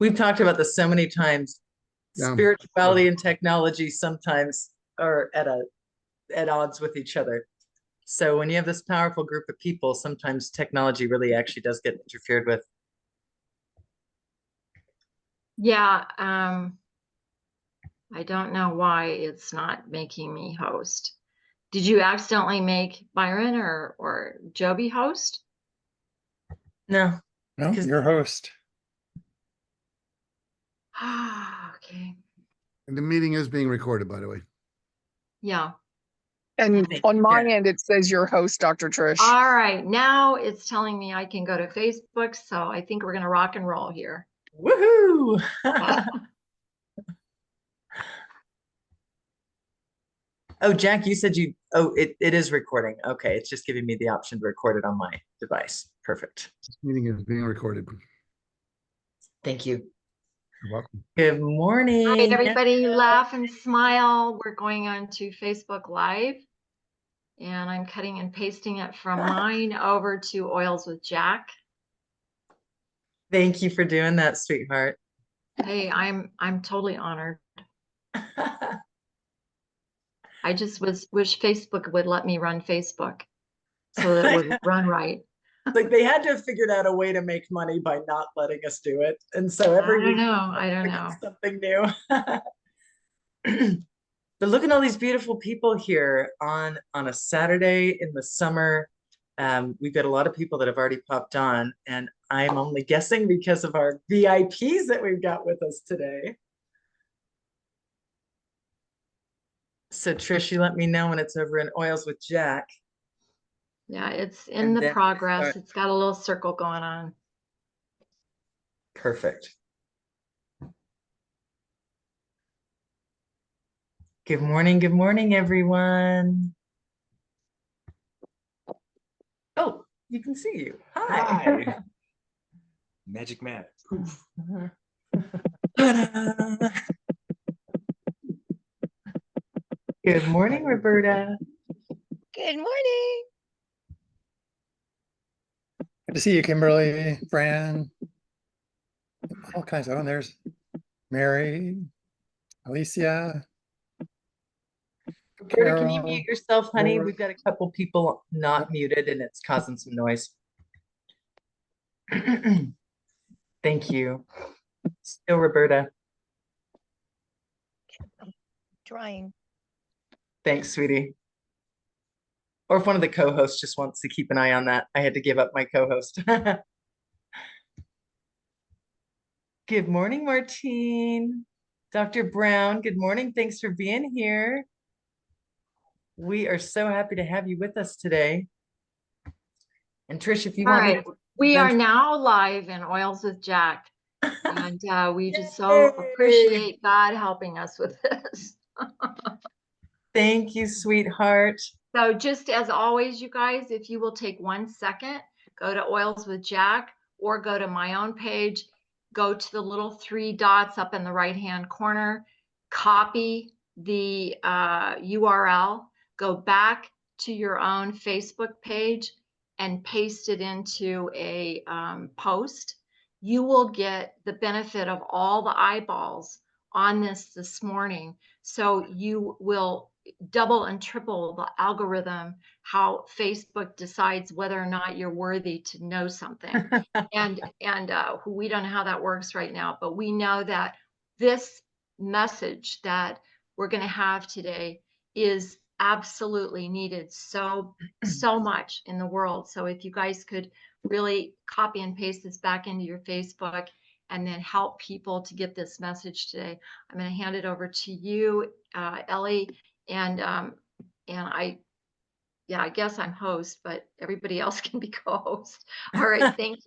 We've talked about this so many times. Yeah. Spirituality and technology sometimes are at odds with each other. So when you have this powerful group of people, sometimes technology really actually does get interfered with. Yeah, I don't know why it's not making me host. Did you accidentally make Byron or Joby host? No, No, because your host. Okay. And the meeting is being recorded, by the way. Yeah. And Thank on you, my Jen. end, it says your host, Dr. Trish. All right. Now it's telling me I can go to Facebook. So I think we're going to rock and roll here. Woohoo! Oh, Jack, you said it is recording. Okay, it's just giving me the option to record it on my device. Perfect. This meeting is being recorded. Thank you. You're welcome. Good All right, morning. everybody laugh and smile. We're going on to Facebook Live. And I'm cutting and pasting it from mine over to Oils with Jack. Thank you for doing that, sweetheart. Hey, I'm totally honored. I just wish Facebook would let me run Facebook so that it would run right. Like they had to have figured out a way to make money by not letting us do it. And so every week I don't know. something new. But look at all these beautiful people here on a Saturday in the summer. We've got a lot of people that have already popped on, and I'm only guessing because of our VIPs that we've got with us today. So Trish, you let me know when it's over in Oils with Jack. Yeah, it's in And the then progress. It's got a little circle going on. Perfect. Good morning, everyone. Oh, you can see you. Hi. Hi. Magic man. Poof. Good morning, Roberta. Good morning. Good to see you, Kimberly, Fran, all kinds of. Oh, there's Mary, Alicia. Roberta, can you Carol, mute yourself, honey? Laura. We've got a couple people not muted and it's causing some noise. Thank you. Still Roberta. Trying. Thanks, sweetie. Or if one of the co-hosts just wants to keep an eye on that, I had to give up my co-host. Good morning, Martine. Dr. Brown, good morning. Thanks for being here. We are so happy to have you with us today. And Trish, if you All want right, we are now live in Oils with Jack. And we just so appreciate God helping us with this. Thank you, sweetheart. So just as always, you guys, if you will take 1 second, go to Oils with Jack or go to my own page, go to the little 3 dots up in the right-hand corner, copy the URL, go back to your own Facebook page and paste it into a post. You will get the benefit of all the eyeballs on this morning. So you will double and triple the algorithm, how Facebook decides whether or not you're worthy to know something. and we don't know how that works right now, but we know that this message that we're going to have today is absolutely needed so much in the world. So if you guys could really copy and paste this back into your Facebook and then help people to get this message today, I'm going to hand it over to you, Ellie. And I guess I'm host, but everybody else can be co-host. All right, thank you,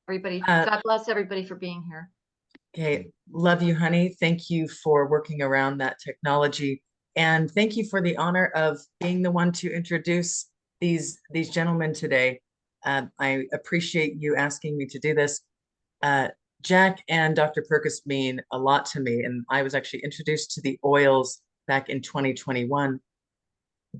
everybody. God bless everybody for being here. Okay, love you, honey. Thank you for working around that technology. And thank you for the honor of being the one to introduce these gentlemen today. I appreciate you asking me to do this. Jack and Dr. Perkus mean a lot to me, and I was actually introduced to the oils back in 2021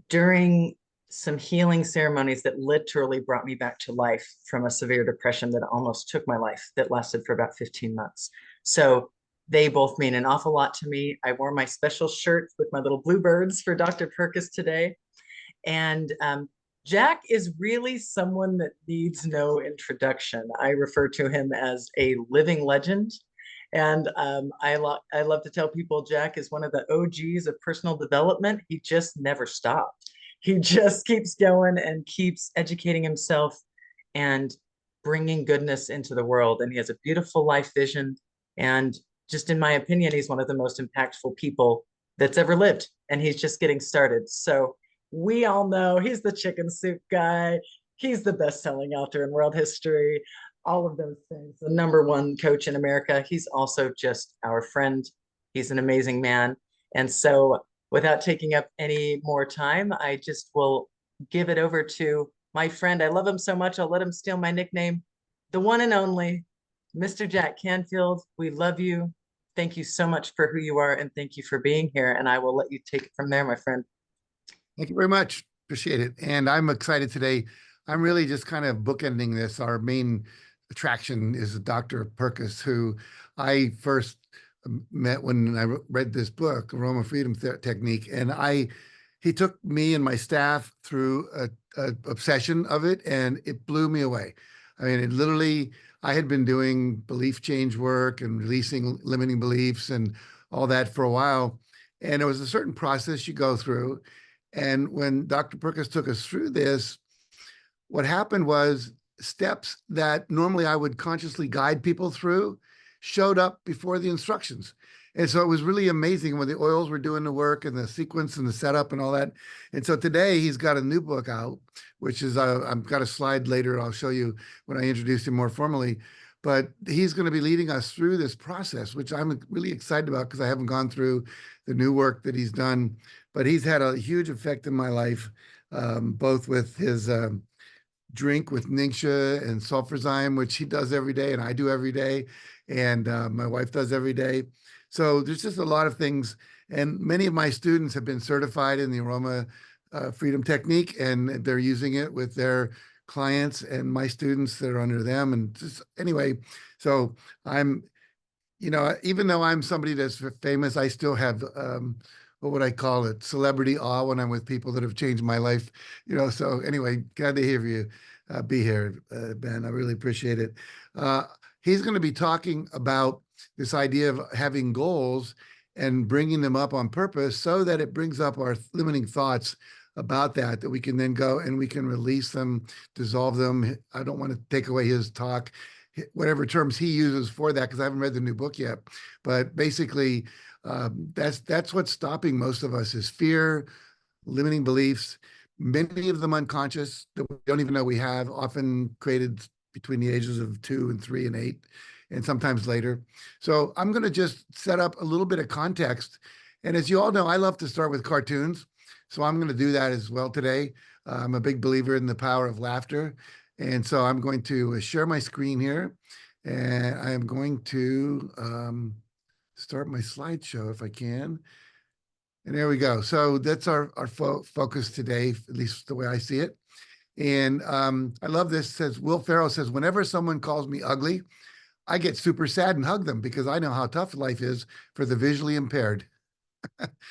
during some healing ceremonies that literally brought me back to life from a severe depression that almost took my life, that lasted for about 15 months. So they both mean an awful lot to me. I wore my special shirt with my little bluebirds for Dr. Perkus today. And Jack is really someone that needs no introduction. I refer to him as a living legend. And I love to tell people Jack is one of the OGs of personal development. He just never stopped. He just keeps going and keeps educating himself and bringing goodness into the world. And he has a beautiful life vision. And just in my opinion, he's one of the most impactful people that's ever lived. And he's just getting started. So we all know he's the chicken soup guy. He's the best-selling author in world history, all of those things. The #1 coach in America. He's also just our friend. He's an amazing man. And so without taking up any more time, I just will give it over to my friend. I love him so much, I'll let him steal my nickname. The one and only Mr. Jack Canfield. We love you. Thank you so much for who you are, and thank you for being here. And I will let you take it from there, my friend. Thank you very much. Appreciate it. And I'm excited today. I'm really just kind of bookending this. Our main attraction is Dr. Perkus, who I first met when I read this book, Aroma Freedom Technique. And he took me and my staff through a obsession of it, and it blew me away. I mean, it literally, I had been doing belief change work and releasing limiting beliefs and all that for a while. And there was a certain process you go through. And when Dr. Perkus took us through this, what happened was steps that normally I would consciously guide people through showed up before the instructions. And so it was really amazing when the oils were doing the work and the sequence and the setup and all that. And so today he's got a new book out, which is, I've got a slide later. I'll show you when I introduce him more formally. But he's going to be leading us through this process, which I'm really excited about because I haven't gone through the new work that he's done. But he's had a huge effect in my life, both with his drink with Ningxia and sulfurzyme, which he does every day and I do every day, and my wife does every day. So there's just a lot of things. And many of my students have been certified in the Aroma Freedom Technique, and they're using it with their clients and my students that are under them. And just anyway, so I'm, even though I'm somebody that's famous, I still have, what would I call it? Celebrity awe when I'm with people that have changed my life, so anyway, glad to hear you be here, Ben. I really appreciate it. He's going to be talking about this idea of having goals and bringing them up on purpose so that it brings up our limiting thoughts about that we can then go and we can release them, dissolve them. I don't want to take away his talk, whatever terms he uses for that, because I haven't read the new book yet. But basically, that's what's stopping most of us is fear, limiting beliefs, many of them unconscious that we don't even know we have, often created between the ages of 2 and 3 and 8, and sometimes later. So I'm going to just set up a little bit of context. And as you all know, I love to start with cartoons. So I'm going to do that as well today. I'm a big believer in the power of laughter. And so I'm going to share my screen here. And I am going to start my slideshow if I can. And there we go. So that's our focus today, at least the way I see it. And I love this. Says Will Ferrell says, whenever someone calls me ugly, I get super sad and hug them because I know how tough life is for the visually impaired.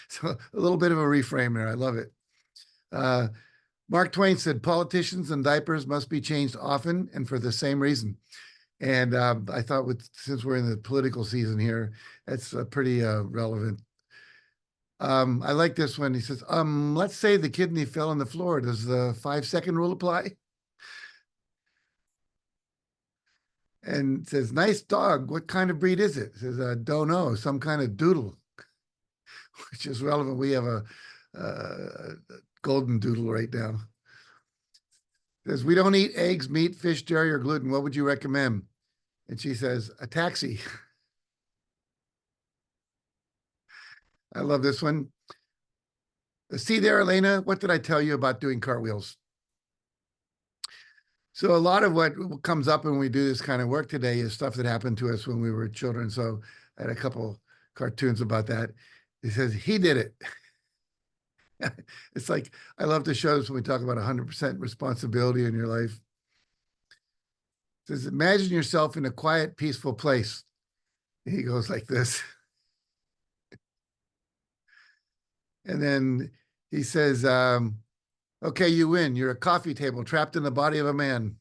So a little bit of a reframe there. I love it. Mark Twain said, politicians and diapers must be changed often and for the same reason. And I thought since we're in the political season here, that's pretty relevant. I like this one. He says, let's say the kidney fell on the floor. Does the 5-second rule apply? And it says, nice dog. What kind of breed is it? It says, don't know, some kind of doodle, which is relevant. We have a golden doodle right now. It says, we don't eat eggs, meat, fish, dairy, or gluten. What would you recommend? And she says, a taxi. I love this one. See there, Elena, what did I tell you about doing cartwheels? So a lot of what comes up when we do this kind of work today is stuff that happened to us when we were children. So I had a couple cartoons about that. He says, he did it. It's like, I love to show this when we talk about 100% responsibility in your life. It says, imagine yourself in a quiet, peaceful place. He goes like this. And then he says, okay, you win. You're a coffee table trapped in the body of a man.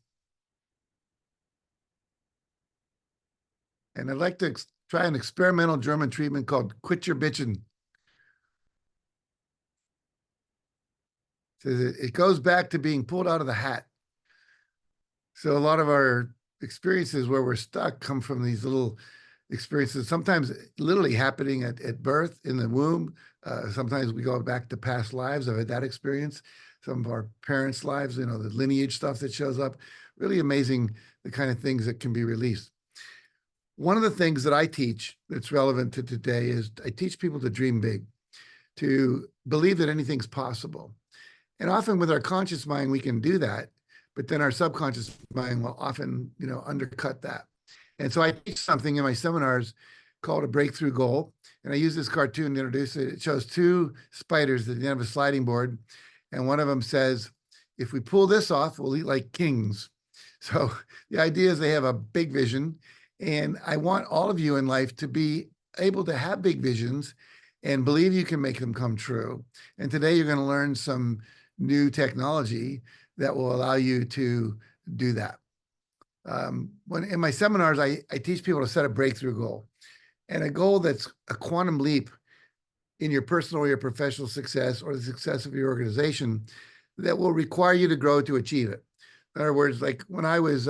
And I'd like to try an experimental German treatment called quit your bitching. It goes back to being pulled out of the hat. So a lot of our experiences where we're stuck come from these little experiences, sometimes literally happening at birth in the womb. Sometimes we go back to past lives. I've had that experience. Some of our parents' lives, the lineage stuff that shows up. Really amazing, the kind of things that can be released. One of the things that I teach that's relevant to today is I teach people to dream big, to believe that anything's possible. And often with our conscious mind, we can do that, but then our subconscious mind will often, undercut that. And so I teach something in my seminars called a breakthrough goal. And I use this cartoon to introduce it. It shows two spiders at the end of a sliding board. And one of them says, if we pull this off, we'll eat like kings. So the idea is they have a big vision. And I want all of you in life to be able to have big visions and believe you can make them come true. And today you're going to learn some new technology that will allow you to do that. When in my seminars, I teach people to set a breakthrough goal, and a goal that's a quantum leap in your personal or your professional success or the success of your organization that will require you to grow to achieve it. In other words, like when I was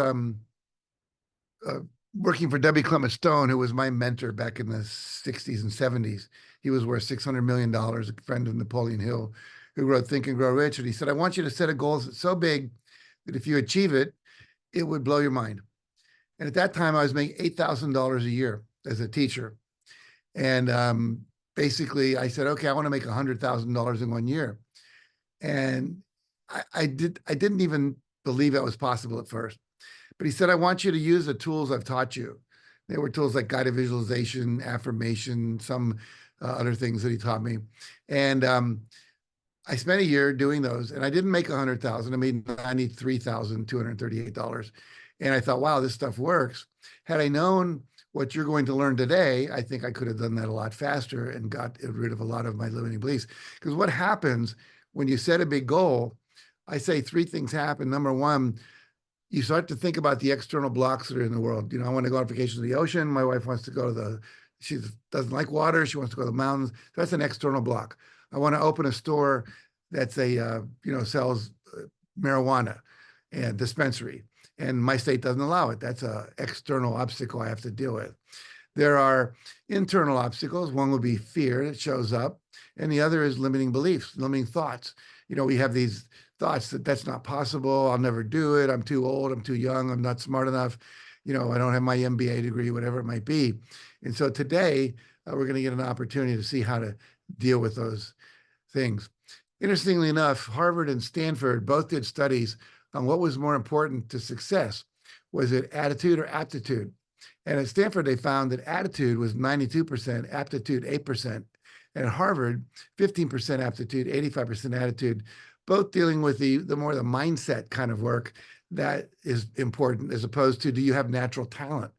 working for W. Clement Stone, who was my mentor back in the 60s and 70s, he was worth $600 million, a friend of Napoleon Hill, who wrote Think and Grow Rich. And he said, I want you to set a goal that's so big that if you achieve it, it would blow your mind. And at that time, I was making $8,000 a year as a teacher. And basically, I said, okay, I want to make $100,000 in 1 year. And I didn't even believe it was possible at first. But he said, I want you to use the tools I've taught you. There were tools like guided visualization, affirmation, some other things that he taught me. And I spent a year doing those, and I didn't make 100,000. I made $93,238. And I thought, wow, this stuff works. Had I known what you're going to learn today, I think I could have done that a lot faster and got rid of a lot of my limiting beliefs. Because what happens when you set a big goal, I say three things happen. Number one, you start to think about the external blocks that are in the world. I want to go on vacation to the ocean. My wife wants to go to she doesn't like water. She wants to go to the mountains. So that's an external block. I want to open a store that's sells marijuana and dispensary. And my state doesn't allow it. That's an external obstacle I have to deal with. There are internal obstacles. One would be fear that shows up. And the other is limiting beliefs, limiting thoughts. We have these thoughts that that's not possible. I'll never do it. I'm too old. I'm too young. I'm not smart enough. I don't have my MBA degree, whatever it might be. And so today we're going to get an opportunity to see how to deal with those things. Interestingly enough, Harvard and Stanford both did studies on what was more important to success. Was it attitude or aptitude? And at Stanford, they found that attitude was 92%, aptitude 8%. And at Harvard, 15% aptitude, 85% attitude, both dealing with the more the mindset kind of work that is important, as opposed to, do you have natural talent?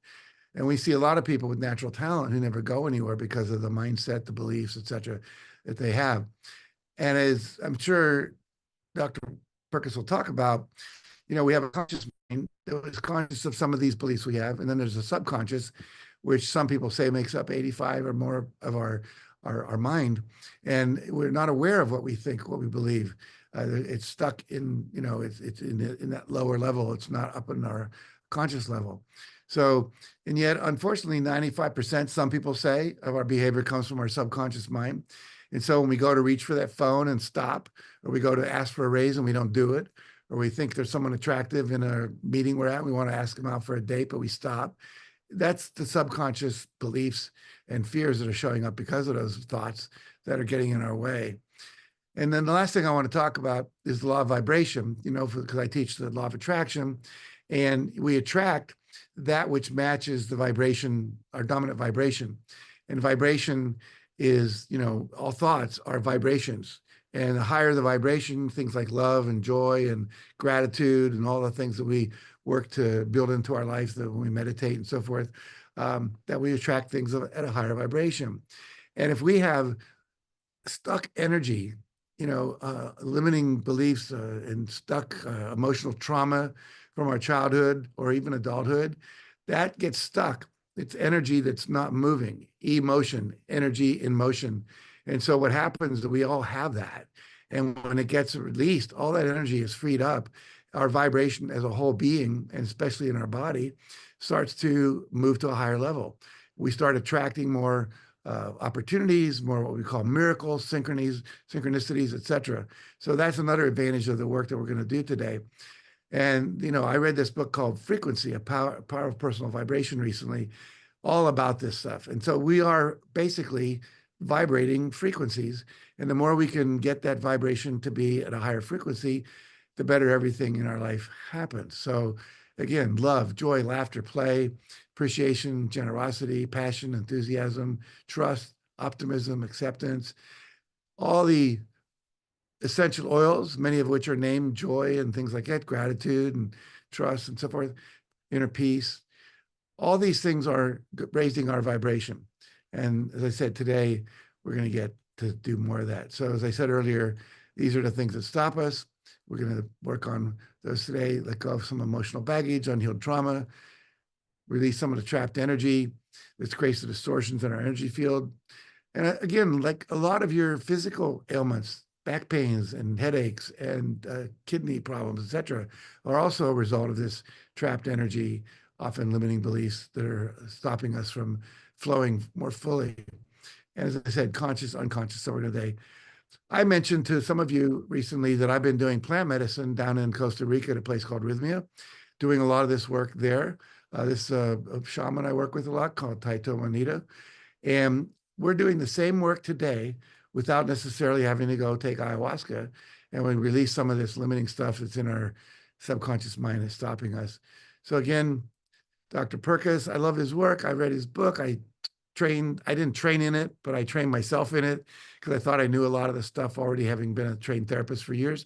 And we see a lot of people with natural talent who never go anywhere because of the mindset, the beliefs, et cetera, that they have. And as I'm sure Dr. Perkus will talk about, we have a conscious mind that is conscious of some of these beliefs we have. And then there's a subconscious, which some people say makes up 85 or more of our mind. And we're not aware of what we think, what we believe. It's stuck in, it's in that lower level. It's not up in our conscious level. So, and yet, unfortunately, 95%, some people say, of our behavior comes from our subconscious mind. And so when we go to reach for that phone and stop, or we go to ask for a raise and we don't do it, or we think there's someone attractive in a meeting we're at, we want to ask them out for a date, but we stop. That's the subconscious beliefs and fears that are showing up because of those thoughts that are getting in our way. And then the last thing I want to talk about is the law of vibration, because I teach the law of attraction, and we attract that which matches the vibration, our dominant vibration. And vibration is, all thoughts are vibrations. And the higher the vibration, things like love and joy and gratitude and all the things that we work to build into our lives, that when we meditate and so forth, that we attract things at a higher vibration. And if we have stuck energy, limiting beliefs and stuck emotional trauma from our childhood or even adulthood, that gets stuck. It's energy that's not moving, emotion, energy in motion. And so what happens is that we all have that. And when it gets released, all that energy is freed up. Our vibration as a whole being, and especially in our body, starts to move to a higher level. We start attracting more opportunities, more what we call miracles, synchronicities, etc. So that's another advantage of the work that we're going to do today. And, I read this book called Frequency, a Power of Personal Vibration recently, all about this stuff. And so we are basically vibrating frequencies. And the more we can get that vibration to be at a higher frequency, the better everything in our life happens. So again, love, joy, laughter, play, appreciation, generosity, passion, enthusiasm, trust, optimism, acceptance, all the essential oils, many of which are named joy and things like that, gratitude and trust and so forth, inner peace. All these things are raising our vibration. And as I said, today, we're going to get to do more of that. So as I said earlier, these are the things that stop us. We're going to work on those today, let go of some emotional baggage, unhealed trauma, release some of the trapped energy that creates the distortions in our energy field. And again, like a lot of your physical ailments, back pains and headaches and kidney problems, etc., are also a result of this trapped energy, often limiting beliefs that are stopping us from flowing more fully. And as I said, conscious, unconscious over today. I mentioned to some of you recently that I've been doing plant medicine down in Costa Rica at a place called Rhythmia, doing a lot of this work there. This shaman I work with a lot called Taito Manita. And we're doing the same work today without necessarily having to go take ayahuasca. And we release some of this limiting stuff that's in our subconscious mind that's stopping us. So again, Dr. Perkus, I love his work. I read his book. I didn't train in it, but I trained myself in it because I thought I knew a lot of the stuff already, having been a trained therapist for years.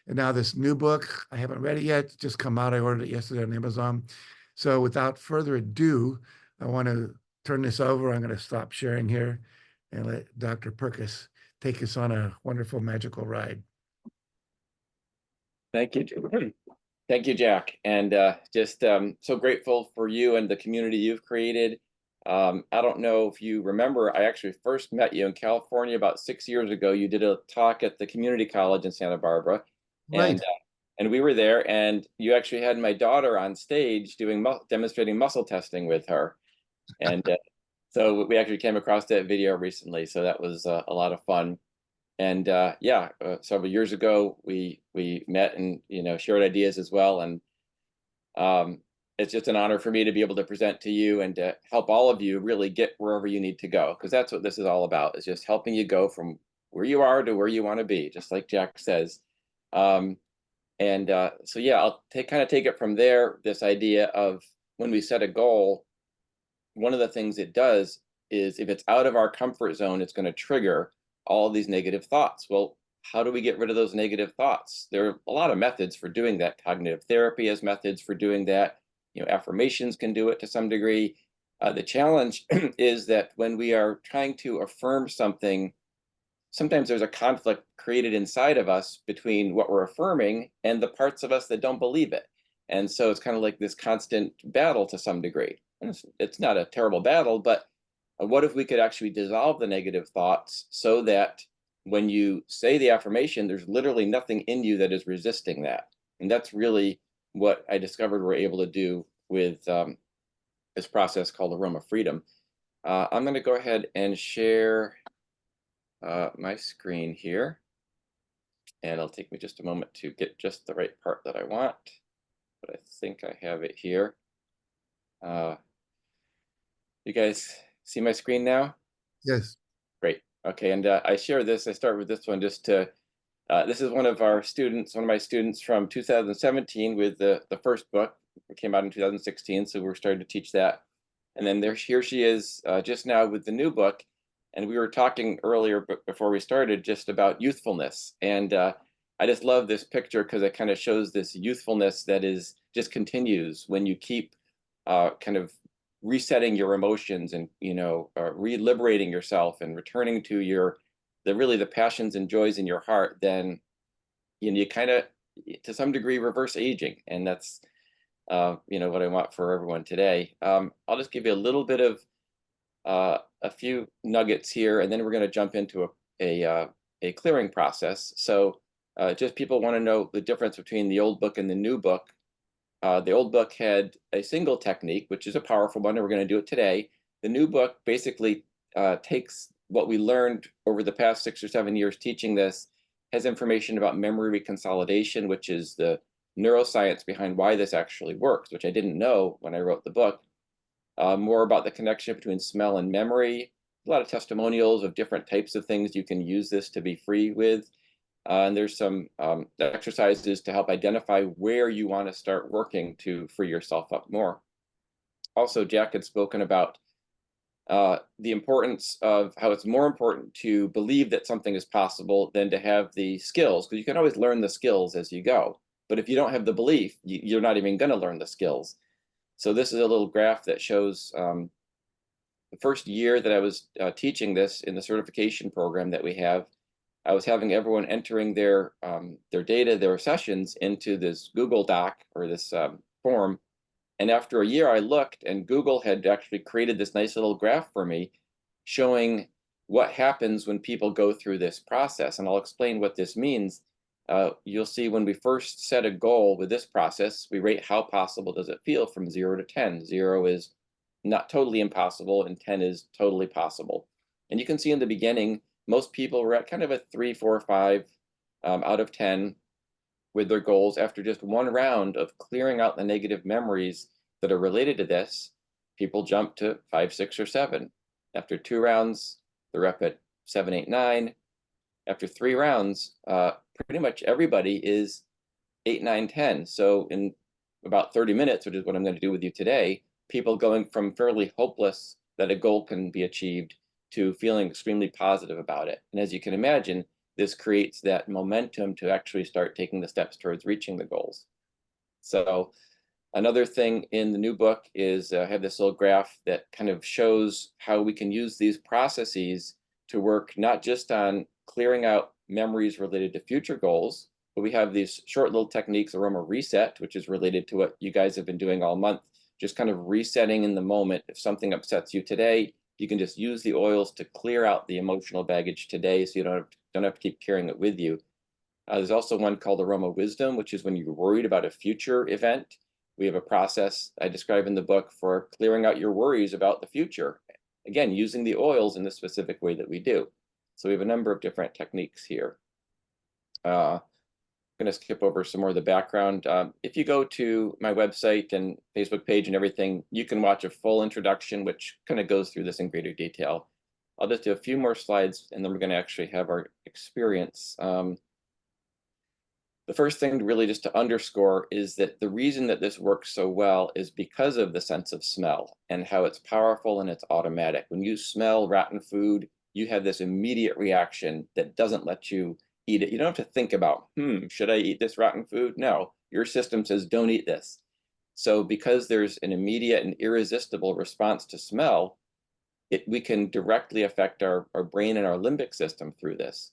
And now this new book, I haven't read it yet. It's just come out. I ordered it yesterday on Amazon. So without further ado, I want to turn this over. I'm going to stop sharing here and let Dr. Perkus take us on a wonderful, magical ride. Thank you. Thank you, Jack. And just so grateful for you and the community you've created. I don't know if you remember, I actually first met you in California about 6 years ago. You did a talk at the community college in Santa Barbara. Right. And we were there, and you actually had my daughter on stage demonstrating muscle testing with her. And so we actually came across that video recently. So that was a lot of fun. And several years ago, we met and shared ideas as well. And it's just an honor for me to be able to present to you and to help all of you really get wherever you need to go, because that's what this is all about, is just helping you go from where you are to where you want to be, just like Jack says. I'll kind of take it from there. This idea of when we set a goal, one of the things it does is if it's out of our comfort zone, it's going to trigger all of these negative thoughts. Well, how do we get rid of those negative thoughts? There are a lot of methods for doing that. Cognitive therapy has methods for doing that. Affirmations can do it to some degree. The challenge is that when we are trying to affirm something, sometimes there's a conflict created inside of us between what we're affirming and the parts of us that don't believe it. And so it's kind of like this constant battle to some degree. And it's not a terrible battle, but what if we could actually dissolve the negative thoughts so that when you say the affirmation, there's literally nothing in you that is resisting that. And that's really what I discovered we're able to do with this process called Aroma Freedom. I'm going to go ahead and share my screen here. And it'll take me just a moment to get just the right part that I want. But I think I have it here. You guys see my screen now? Yes. Great. Okay, and I share this. I start with this one just to, this is one of my students from 2017 with the first book. It came out in 2016, so we're starting to teach that. And then here she is just now with the new book. And we were talking earlier, but before we started, just about youthfulness. And I just love this picture because it kind of shows this youthfulness that is just continues when you keep kind of resetting your emotions and, re-liberating yourself and returning to the passions and joys in your heart. Then you kind of, to some degree, reverse aging. And that's what I want for everyone today. I'll just give you a little bit of a few nuggets here, and then we're going to jump into a clearing process. So just people want to know the difference between the old book and the new book. The old book had a single technique, which is a powerful one, and we're going to do it today. The new book basically takes what we learned over the past 6 or 7 years teaching this, has information about memory reconsolidation, which is the neuroscience behind why this actually works, which I didn't know when I wrote the book. More about the connection between smell and memory, a lot of testimonials of different types of things you can use this to be free with. And there's some exercises to help identify where you want to start working to free yourself up more. Also, Jack had spoken about the importance of how it's more important to believe that something is possible than to have the skills, because you can always learn the skills as you go. But if you don't have the belief, you're not even going to learn the skills. So this is a little graph that shows the first year that I was teaching this in the certification program that we have. I was having everyone entering their data, their sessions into this Google Doc or this form. And after a year, I looked, and Google had actually created this nice little graph for me showing what happens when people go through this process. And I'll explain what this means. You'll see when we first set a goal with this process, we rate how possible does it feel from 0 to 10. 0 is not totally impossible, and 10 is totally possible. And you can see in the beginning, most people were at kind of a 3, 4, 5 out of 10 with their goals. After just one round of clearing out the negative memories that are related to this, people jump to 5, 6, or 7. After 2 rounds, they're up at 7, 8, 9. After 3 rounds, pretty much everybody is 8, 9, 10. So in about 30 minutes, which is what I'm going to do with you today, people going from fairly hopeless that a goal can be achieved to feeling extremely positive about it. And as you can imagine, this creates that momentum to actually start taking the steps towards reaching the goals. So another thing in the new book is I have this little graph that kind of shows how we can use these processes to work not just on clearing out memories related to future goals, but we have these short little techniques, aroma reset, which is related to what you guys have been doing all month, just kind of resetting in the moment. If something upsets you today, you can just use the oils to clear out the emotional baggage today, so you don't have to keep carrying it with you. There's also one called aroma wisdom, which is when you're worried about a future event. We have a process I describe in the book for clearing out your worries about the future. Again, using the oils in the specific way that we do. So we have a number of different techniques here. I'm going to skip over some more of the background. If you go to my website and Facebook page and everything, you can watch a full introduction, which kind of goes through this in greater detail. I'll just do a few more slides, and then we're going to actually have our experience. The first thing really just to underscore is that the reason that this works so well is because of the sense of smell and how it's powerful and it's automatic. When you smell rotten food, you have this immediate reaction that doesn't let you eat it. You don't have to think about, should I eat this rotten food? No, your system says, don't eat this. So because there's an immediate and irresistible response to smell, we can directly affect our brain and our limbic system through this.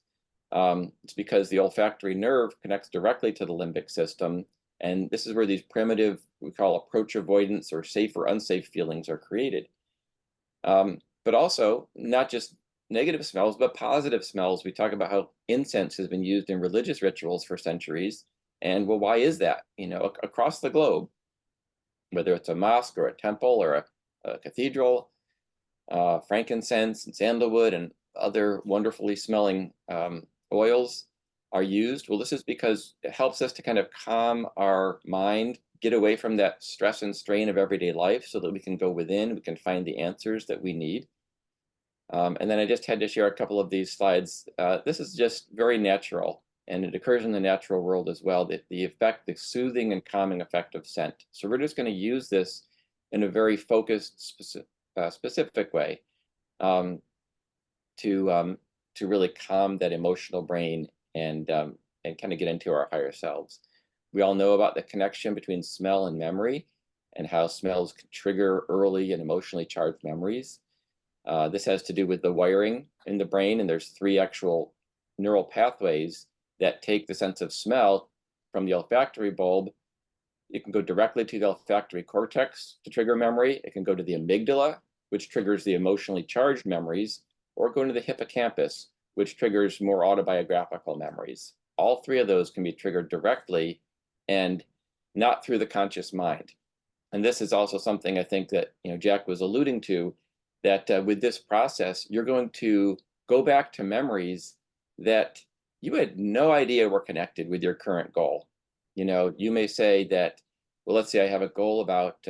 It's because the olfactory nerve connects directly to the limbic system. And this is where these primitive, we call approach avoidance or safe or unsafe feelings are created. But also not just negative smells, but positive smells. We talk about how incense has been used in religious rituals for centuries. And well, why is that? Across the globe, whether it's a mosque or a temple or a cathedral, frankincense and sandalwood and other wonderfully smelling oils are used. Well, this is because it helps us to kind of calm our mind, get away from that stress and strain of everyday life so that we can go within, we can find the answers that we need. And then I just had to share a couple of these slides. This is just very natural, and it occurs in the natural world as well, the effect, the soothing and calming effect of scent. So we're just going to use this in a very focused, specific way. to really calm that emotional brain and kind of get into our higher selves. We all know about the connection between smell and memory, and how smells can trigger early and emotionally charged memories. This has to do with the wiring in the brain, and there's 3 actual neural pathways that take the sense of smell from the olfactory bulb. It can go directly to the olfactory cortex to trigger memory. It can go to the amygdala, which triggers the emotionally charged memories, or go into the hippocampus, which triggers more autobiographical memories. All 3 of those can be triggered directly and not through the conscious mind. And this is also something I think that Jack was alluding to, that with this process, you're going to go back to memories that you had no idea were connected with your current goal. You may say that, well, let's say I have a goal about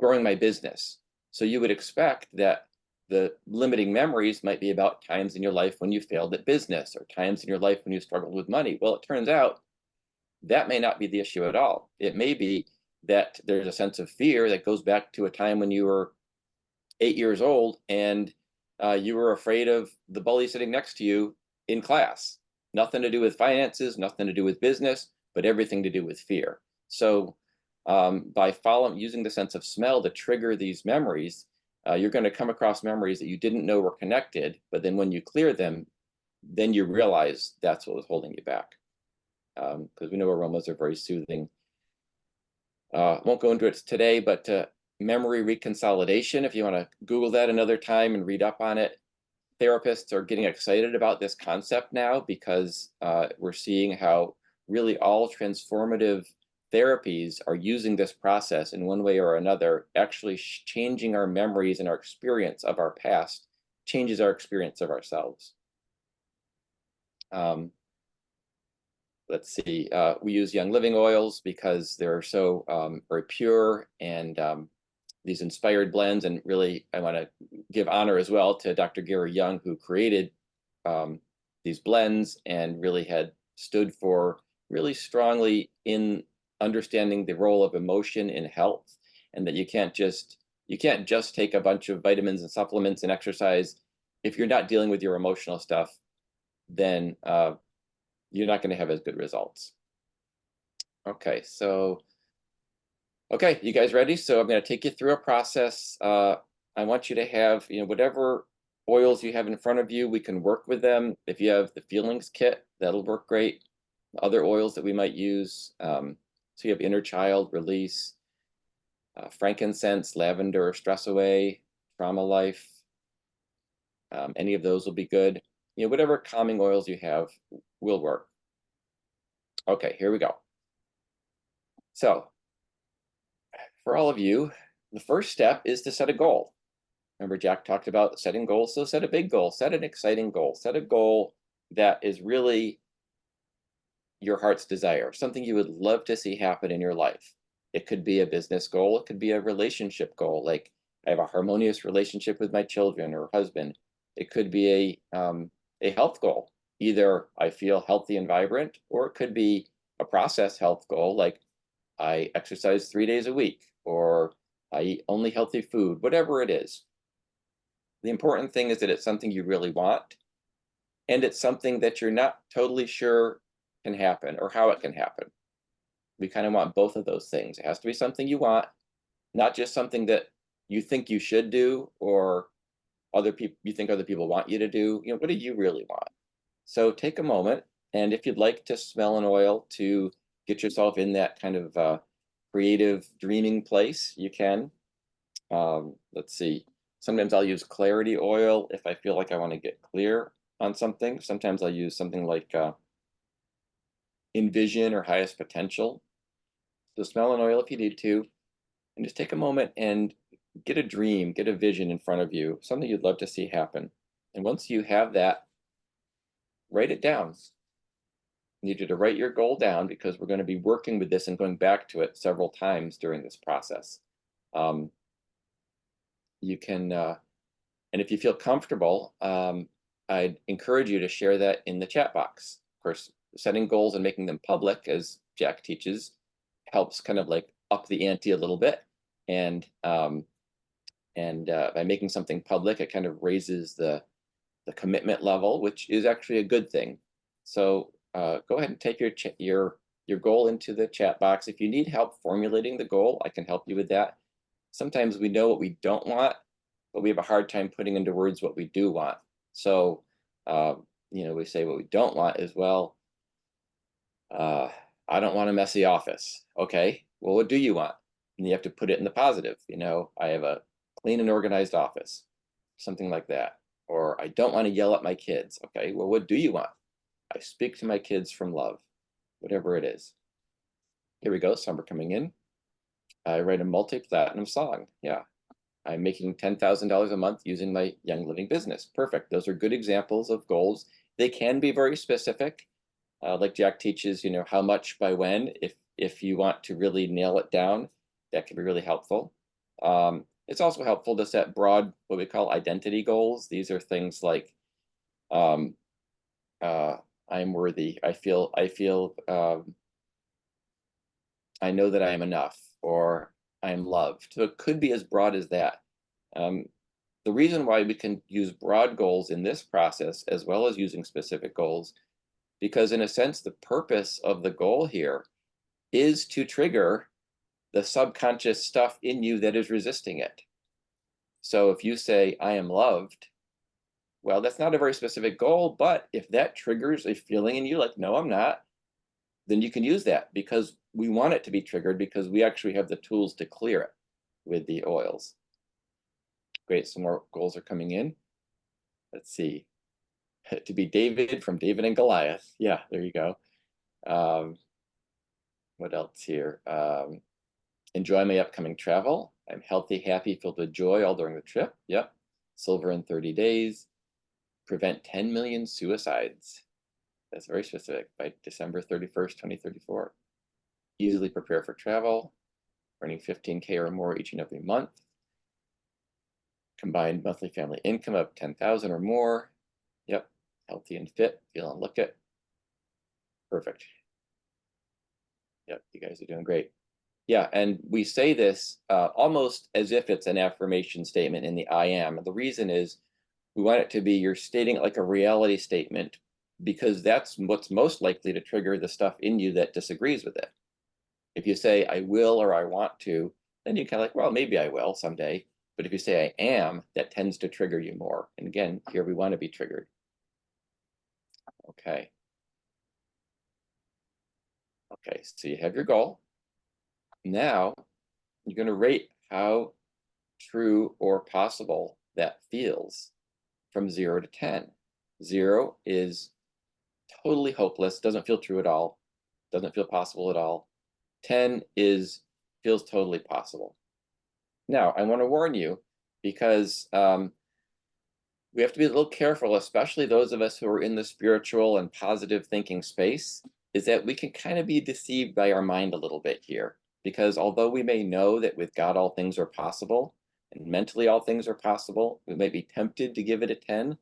growing my business. So you would expect that the limiting memories might be about times in your life when you failed at business, or times in your life when you struggled with money. Well, it turns out that may not be the issue at all. It may be that there's a sense of fear that goes back to a time when you were 8 years old and you were afraid of the bully sitting next to you in class. Nothing to do with finances, nothing to do with business, but everything to do with fear. So by using the sense of smell to trigger these memories, you're going to come across memories that you didn't know were connected, but then when you clear them, then you realize that's what was holding you back. Because we know aromas are very soothing. I won't go into it today, but memory reconsolidation, if you want to Google that another time and read up on it. Therapists are getting excited about this concept now, because we're seeing how really all transformative therapies are using this process in one way or another, actually changing our memories, and our experience of our past changes our experience of ourselves. Let's see, we use Young Living oils because they're so very pure, and these inspired blends. And really, I want to give honor as well to Dr. Gary Young, who created these blends and really had stood for really strongly in understanding the role of emotion in health, and that you can't just take a bunch of vitamins and supplements and exercise. If you're not dealing with your emotional stuff, then you're not going to have as good results. Okay, so, okay, you guys ready? So I'm going to take you through a process. I want you to have, whatever oils you have in front of you, we can work with them. If you have the feelings kit, that'll work great. Other oils that we might use. So you have inner child, release, frankincense, lavender, stress away, trauma life. Any of those will be good. Whatever calming oils you have will work. Okay, here we go. So for all of you, the first step is to set a goal. Remember, Jack talked about setting goals. So set a big goal, set an exciting goal, set a goal that is really your heart's desire, something you would love to see happen in your life. It could be a business goal. It could be a relationship goal, like I have a harmonious relationship with my children or husband. It could be a health goal. Either I feel healthy and vibrant, or it could be a process health goal, like I exercise 3 days a week, or I eat only healthy food, whatever it is. The important thing is that it's something you really want, and it's something that you're not totally sure can happen or how it can happen. We kind of want both of those things. It has to be something you want, not just something that you think you should do, or you think other people want you to do. What do you really want? So take a moment, and if you'd like to smell an oil to get yourself in that kind of creative dreaming place, you can. Let's see. Sometimes I'll use clarity oil if I feel like I want to get clear on something. Sometimes I'll use something like envision or highest potential. So smell an oil if you need to, and just take a moment and get a dream, get a vision in front of you, something you'd love to see happen. And once you have that, write it down. I need you to write your goal down, because we're going to be working with this and going back to it several times during this process. You can, and if you feel comfortable, I'd encourage you to share that in the chat box. Of course, setting goals and making them public, as Jack teaches, helps kind of like up the ante a little bit. And by making something public, it kind of raises the the commitment level, which is actually a good thing. So go ahead and take your goal into the chat box. If you need help formulating the goal, I can help you with that. Sometimes we know what we don't want, but we have a hard time putting into words what we do want. So, we say what we don't want is, well, I don't want a messy office. Okay, well, what do you want? And you have to put it in the positive. I have a clean and organized office, something like that. Or I don't want to yell at my kids. Okay, well, what do you want? I speak to my kids from love, whatever it is. Here we go, summer coming in. I write a multi-platinum song. Yeah, I'm making $10,000 a month using my Young Living business. Perfect. Those are good examples of goals. They can be very specific. Like Jack teaches, how much by when, if you want to really nail it down, that can be really helpful. It's also helpful to set broad, what we call identity goals. These are things like, I'm worthy. I know that I am enough, or I am loved. So it could be as broad as that. The reason why we can use broad goals in this process, as well as using specific goals, because in a sense, the purpose of the goal here is to trigger the subconscious stuff in you that is resisting it. So if you say, I am loved, well, that's not a very specific goal, but if that triggers a feeling in you like, no, I'm not, then you can use that, because we want it to be triggered, because we actually have the tools to clear it with the oils. Great, some more goals are coming in. Let's see. To be David from David and Goliath. Yeah, there you go. What else here? Enjoy my upcoming travel. I'm healthy, happy, filled with joy all during the trip. Yep. Silver in 30 days. Prevent 10 million suicides. That's very specific. By December 31st, 2034. Easily prepare for travel. Earning 15K or more each and every month. Combined monthly family income of 10,000 or more. Yep. Healthy and fit. Feel and look it. Perfect. Yep. You guys are doing great. Yeah, and we say this almost as if it's an affirmation statement in the I am. And the reason is we want it to be you're stating it like a reality statement, because that's what's most likely to trigger the stuff in you that disagrees with it. If you say I will or I want to, then you kind of like, well, maybe I will someday. But if you say I am, that tends to trigger you more. And again, here we want to be triggered. Okay. Okay, so you have your goal. Now you're going to rate how true or possible that feels from 0 to 10. 0 is totally hopeless, doesn't feel true at all, doesn't feel possible at all. 10 feels totally possible. Now, I want to warn you, because we have to be a little careful, especially those of us who are in the spiritual and positive thinking space, is that we can kind of be deceived by our mind a little bit here. Because although we may know that with God all things are possible, and mentally all things are possible, we may be tempted to give it a 10.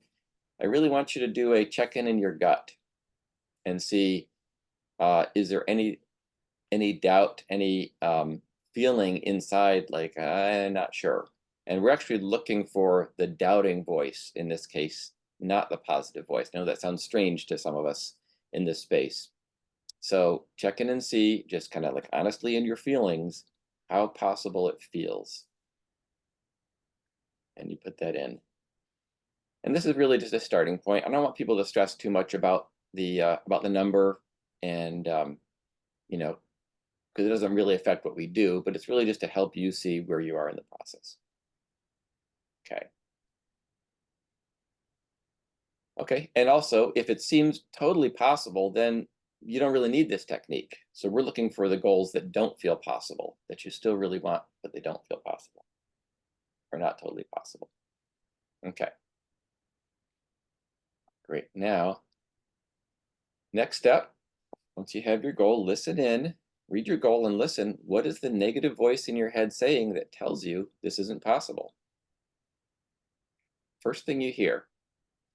I really want you to do a check-in in your gut and see, is there any doubt, any feeling inside like, I'm not sure. And we're actually looking for the doubting voice in this case, not the positive voice. I know that sounds strange to some of us in this space. So check in and see, just kind of like honestly in your feelings, how possible it feels. And you put that in. And this is really just a starting point. I don't want people to stress too much about the number, and because it doesn't really affect what we do, but it's really just to help you see where you are in the process. Okay. Okay, and also if it seems totally possible, then you don't really need this technique. So we're looking for the goals that don't feel possible, that you still really want, but they don't feel possible, or not totally possible. Okay. Great. Now, next step, once you have your goal, listen in, read your goal and listen. What is the negative voice in your head saying that tells you this isn't possible? First thing you hear,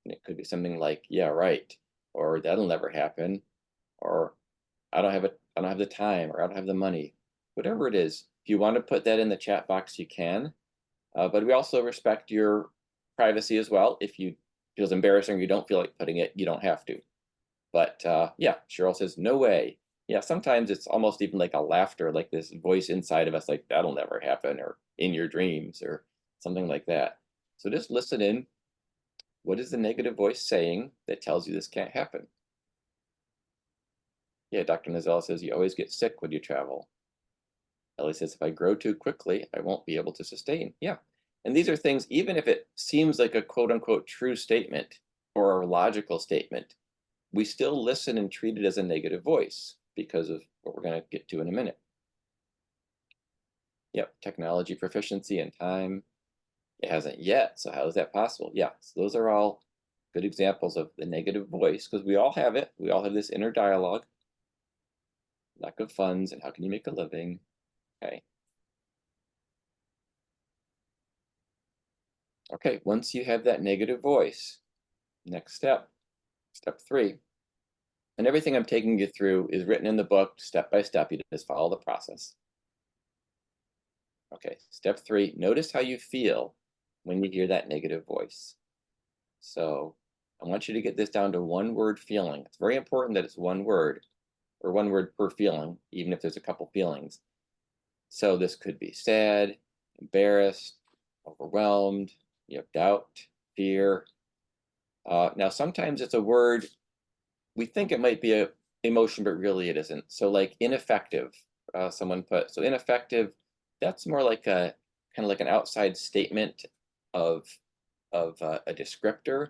and it could be something like, yeah, right, or that'll never happen, or I don't have the time, or I don't have the money. Whatever it is, if you want to put that in the chat box, you can. But we also respect your privacy as well. If you feels embarrassing, you don't feel like putting it, you don't have to. But yeah, Cheryl says, no way. Yeah, sometimes it's almost even like a laughter, like this voice inside of us, like that'll never happen, or in your dreams, or something like that. So just listen in. What is the negative voice saying that tells you this can't happen? Yeah, Dr. Nazella says you always get sick when you travel. Ellie says, if I grow too quickly, I won't be able to sustain. Yeah. And these are things, even if it seems like a quote unquote true statement or a logical statement, we still listen and treat it as a negative voice because of what we're going to get to in a minute. Yep, technology proficiency and time. It hasn't yet, so how is that possible? Yeah, so those are all good examples of the negative voice, because we all have it. We all have this inner dialogue. Lack of funds and how can you make a living? Okay. Okay, once you have that negative voice, next step, step 3. And everything I'm taking you through is written in the book step by step. You just follow the process. Okay, step 3, notice how you feel when you hear that negative voice. So I want you to get this down to one word feeling. It's very important that it's one word, or one word per feeling, even if there's a couple feelings. So this could be sad, embarrassed, overwhelmed, you have doubt, fear. Now, sometimes it's a word, we think it might be a emotion, but really it isn't. So like ineffective, someone put, so ineffective, that's more like a kind of like an outside statement of a descriptor.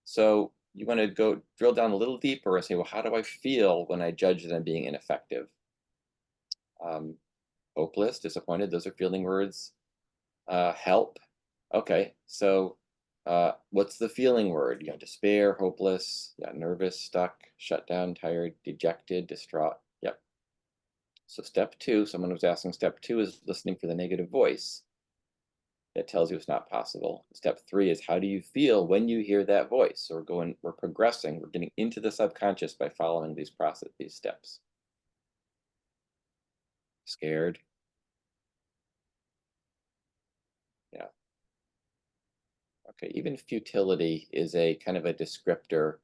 So you want to go drill down a little deeper and say, well, how do I feel when I judge that I'm being ineffective? Hopeless, disappointed, those are feeling words. Help. Okay, so what's the feeling word? You know, despair, hopeless, yeah, nervous, stuck, shut down, tired, dejected, distraught. Yep. So step 2, someone was asking, step 2 is listening for the negative voice that tells you it's not possible. Step 3 is how do you feel when you hear that voice? So we're progressing, we're getting into the subconscious by following these steps. Scared. Yeah. Okay, even futility is a kind of a descriptor.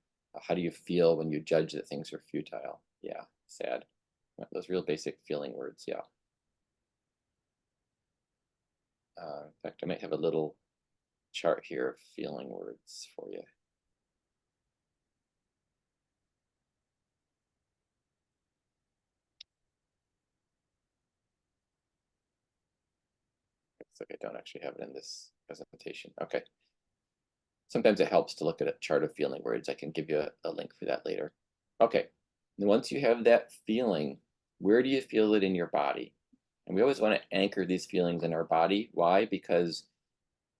How do you feel when you judge that things are futile? Yeah, sad. Those real basic feeling words, yeah. In fact, I might have a little chart here of feeling words for you. Looks like I don't actually have it in this presentation. Okay. Sometimes it helps to look at a chart of feeling words. I can give you a link for that later. Okay. And once you have that feeling, where do you feel it in your body? And we always want to anchor these feelings in our body. Why? Because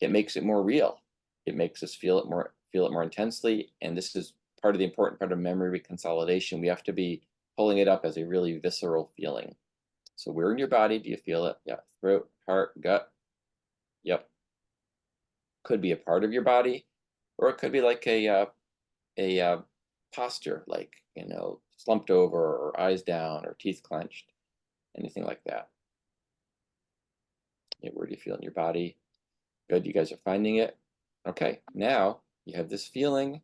it makes it more real. It makes us feel it more intensely. And this is part of the important part of memory reconsolidation. We have to be pulling it up as a really visceral feeling. So where in your body do you feel it? Yeah, throat, heart, gut. Yep. Could be a part of your body, or it could be like a posture, like, you know, slumped over or eyes down or teeth clenched, anything like that. Yeah, where do you feel in your body? Good, you guys are finding it. Okay, now you have this feeling,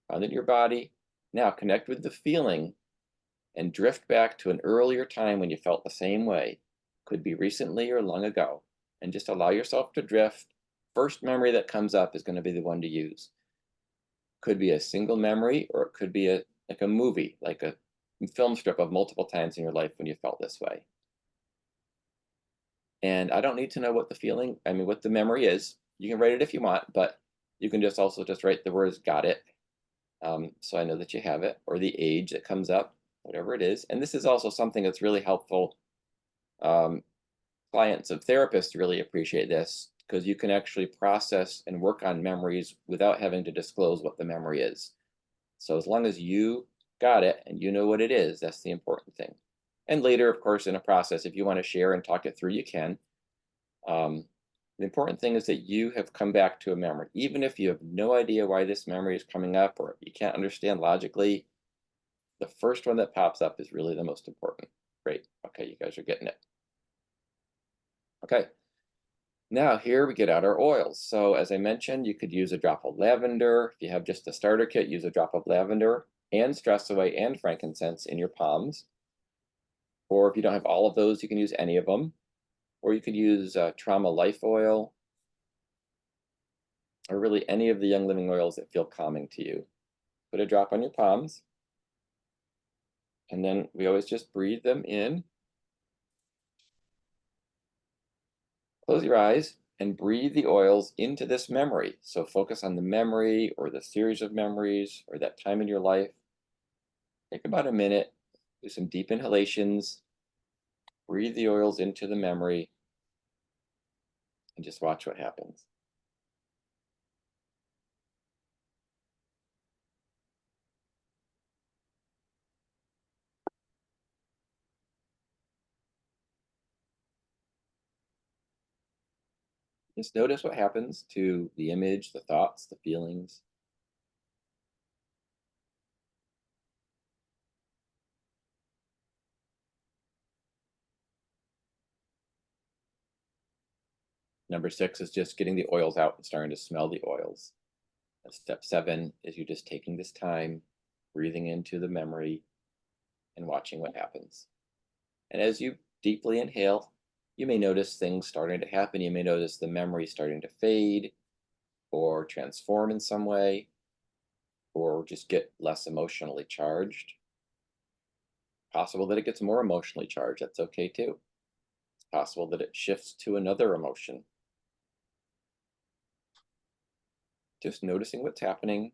found it in your body. Now connect with the feeling and drift back to an earlier time when you felt the same way. Could be recently or long ago. And just allow yourself to drift. First memory that comes up is going to be the one to use. Could be a single memory, or it could be like a movie, like a film strip of multiple times in your life when you felt this way. And I don't need to know what what the memory is. You can write it if you want, but you can just also just write the words got it. So I know that you have it, or the age that comes up, whatever it is. And this is also something that's really helpful. Clients of therapists really appreciate this because you can actually process and work on memories without having to disclose what the memory is. So as long as you got it and you know what it is, that's the important thing. And later, of course, in a process, if you want to share and talk it through, you can. The important thing is that you have come back to a memory. Even if you have no idea why this memory is coming up or you can't understand logically, the first one that pops up is really the most important. Great. Okay, you guys are getting it. Okay. Now here we get out our oils. So as I mentioned, you could use a drop of lavender. If you have just a starter kit, use a drop of lavender and stress away and frankincense in your palms. Or if you don't have all of those, you can use any of them. Or you could use trauma life oil, or really any of the young living oils that feel calming to you. Put a drop on your palms. And then we always just breathe them in. Close your eyes and breathe the oils into this memory. So focus on the memory or the series of memories or that time in your life. Take about a minute, do some deep inhalations, breathe the oils into the memory, and just watch what happens. Just notice what happens to the image, the thoughts, the feelings. Number 6 is just getting the oils out and starting to smell the oils. And step 7 is you just taking this time, breathing into the memory and watching what happens. And as you deeply inhale, you may notice things starting to happen. You may notice the memory starting to fade or transform in some way, or just get less emotionally charged. Possible that it gets more emotionally charged. That's okay too. It's possible that it shifts to another emotion. Just noticing what's happening.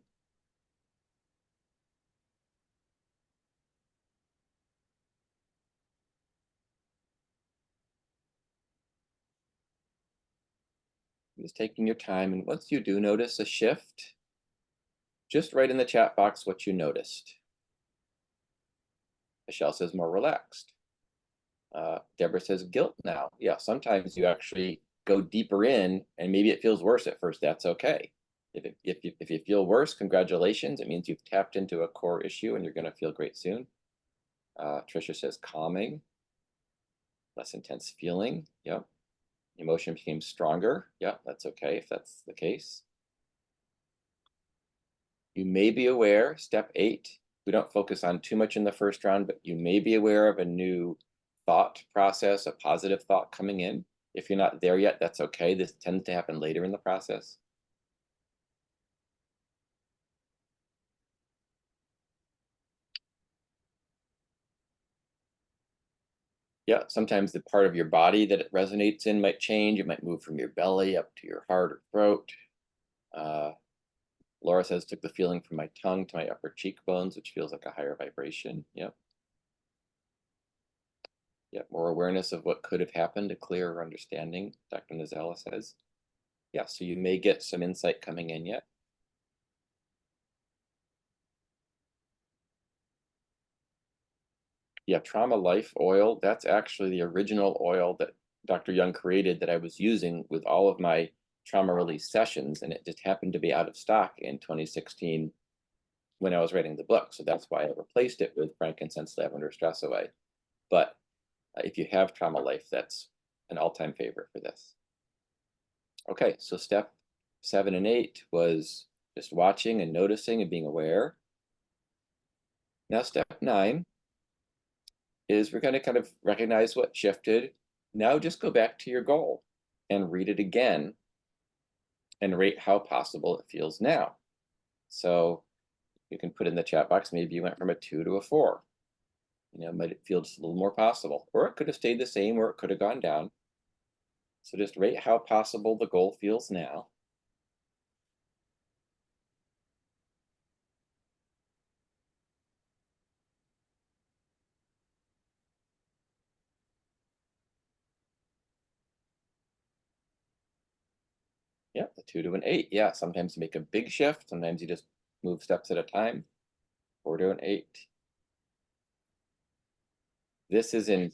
Just taking your time. And once you do notice a shift, just write in the chat box what you noticed. Michelle says more relaxed. Deborah says guilt now. Yeah, sometimes you actually go deeper in and maybe it feels worse at first. That's okay. If you feel worse, congratulations. It means you've tapped into a core issue and you're going to feel great soon. Trisha says calming, less intense feeling. Yep. Emotion became stronger. Yeah, that's okay if that's the case. You may be aware, step 8, we don't focus on too much in the first round, but you may be aware of a new thought process, a positive thought coming in. If you're not there yet, that's okay. This tends to happen later in the process. Yeah, sometimes the part of your body that it resonates in might change. It might move from your belly up to your heart or throat. Laura says, took the feeling from my tongue to my upper cheekbones, which feels like a higher vibration. Yep. Yep, more awareness of what could have happened, a clearer understanding, Dr. Nazella says. Yeah, so you may get some insight coming in yet. Yeah, Trauma Life oil, that's actually the original oil that Dr. Young created that I was using with all of my trauma release sessions, and it just happened to be out of stock in 2016 when I was writing the book. So that's why I replaced it with frankincense lavender stress away. But if you have Trauma Life, that's an all-time favorite for this. Okay, so step 7 and 8 was just watching and noticing and being aware. Now step 9 is we're going to kind of recognize what shifted. Now just go back to your goal and read it again and rate how possible it feels now. So you can put in the chat box, maybe you went from a 2 to a 4. You know, might it feel just a little more possible, or it could have stayed the same, or it could have gone down. So just rate how possible the goal feels now. Yeah, the 2 to an 8. Yeah, sometimes you make a big shift. Sometimes you just move steps at a time. 4 to an 8. This is in,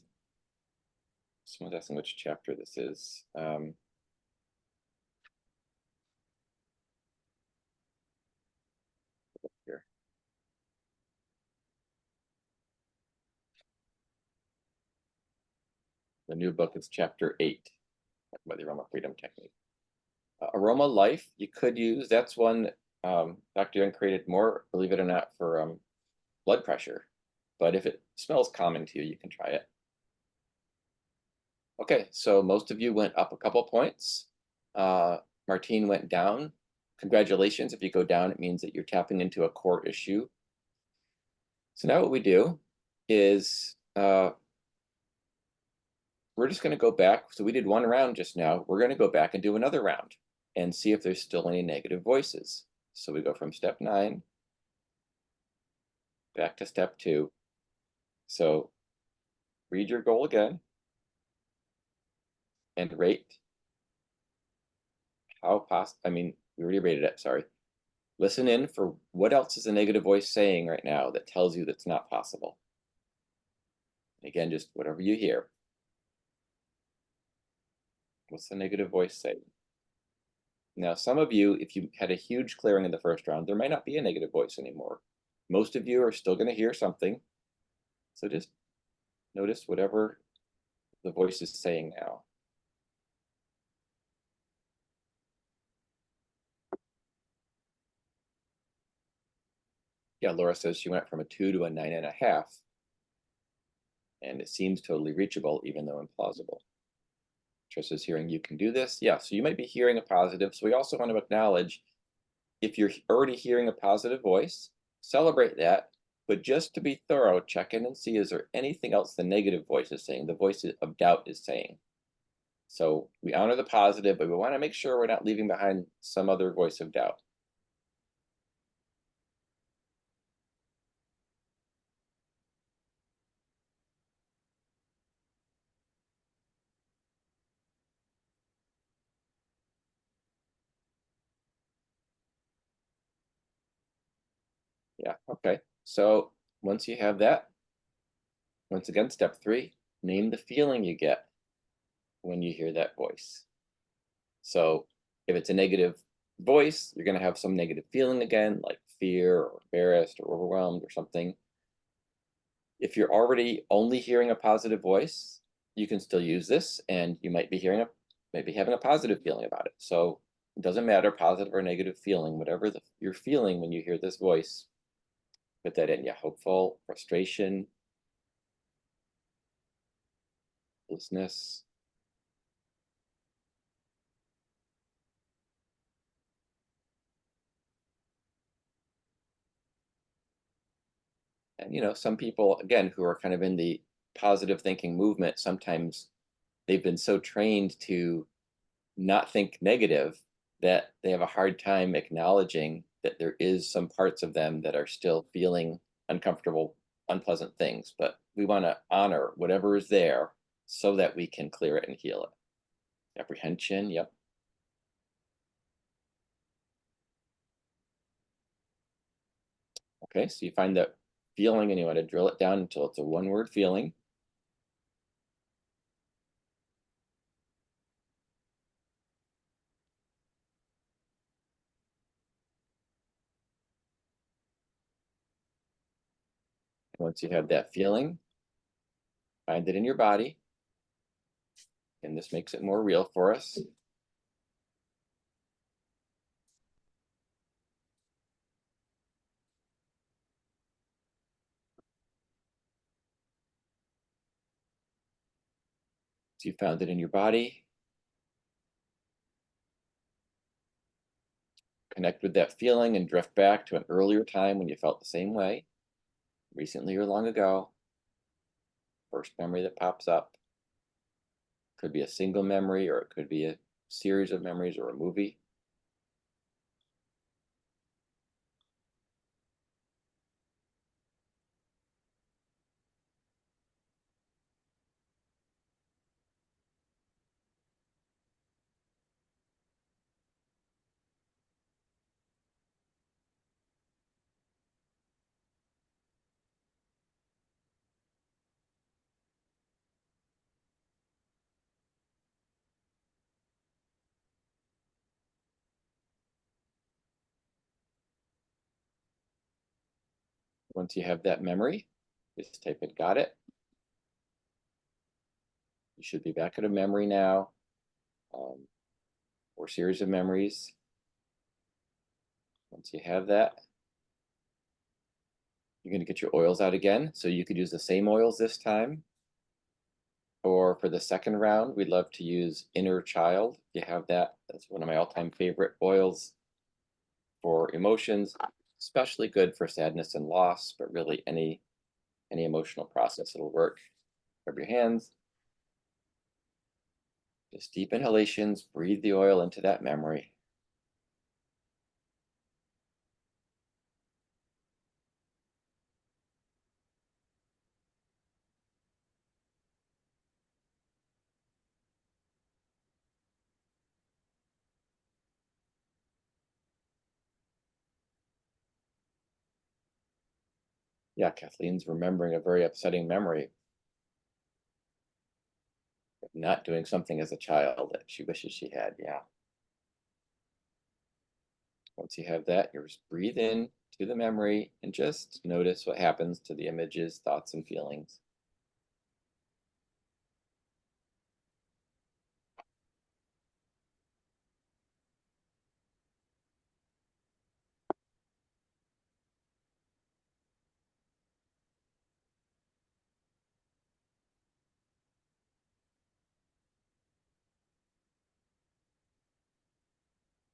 someone's asking which chapter this is. Here. The new book is chapter 8. by the aroma freedom technique. Aroma life, you could use, that's one Dr. Young created more, believe it or not, for blood pressure. But if it smells calming to you, you can try it. Okay, so most of you went up a couple points. Martine went down. Congratulations. If you go down, it means that you're tapping into a core issue. So now what we do is we're just going to go back. So we did one round just now. We're going to go back and do another round and see if there's still any negative voices. So we go from step 9 back to step 2. So read your goal again and rate how we already rated it, sorry. Listen in for what else is a negative voice saying right now that tells you that's not possible. Again, just whatever you hear. What's the negative voice saying? Now, some of you, if you had a huge clearing in the first round, there might not be a negative voice anymore. Most of you are still going to hear something. So just notice whatever the voice is saying now. Yeah, Laura says she went from a 2 to a 9.5. And it seems totally reachable, even though implausible. Trista's hearing you can do this. Yeah, so you might be hearing a positive. So we also want to acknowledge if you're already hearing a positive voice, celebrate that. But just to be thorough, check in and see, is there anything else the negative voice is saying, the voice of doubt is saying? So we honor the positive, but we want to make sure we're not leaving behind some other voice of doubt. Yeah, okay. So once you have that, once again, step 3, name the feeling you get when you hear that voice. So if it's a negative voice, you're going to have some negative feeling again, like fear or embarrassed or overwhelmed or something. If you're already only hearing a positive voice, you can still use this, and you might be having a positive feeling about it. So it doesn't matter, positive or negative feeling, whatever you're feeling when you hear this voice, put that in. Yeah, hopeful, frustration, hopelessness. And some people, again, who are kind of in the positive thinking movement, sometimes they've been so trained to not think negative that they have a hard time acknowledging that there is some parts of them that are still feeling uncomfortable, unpleasant things. But we want to honor whatever is there so that we can clear it and heal it. Apprehension, yep. Okay, so you find that feeling and you want to drill it down until it's a one-word feeling. Once you have that feeling, find it in your body. And this makes it more real for us. So you found it in your body. Connect with that feeling and drift back to an earlier time when you felt the same way, recently or long ago. First memory that pops up. Could be a single memory, or it could be a series of memories or a movie. Once you have that memory, just type in got it. You should be back at a memory now. or series of memories. Once you have that, you're going to get your oils out again. So you could use the same oils this time. Or for the second round, we'd love to use Inner Child. If you have that, that's one of my all-time favorite oils for emotions, especially good for sadness and loss, but really any emotional process, it'll work. Grab your hands. Just deep inhalations, breathe the oil into that memory. Yeah, Kathleen's remembering a very upsetting memory of not doing something as a child that she wishes she had. Yeah. Once you have that, you just breathe in to the memory and just notice what happens to the images, thoughts, and feelings.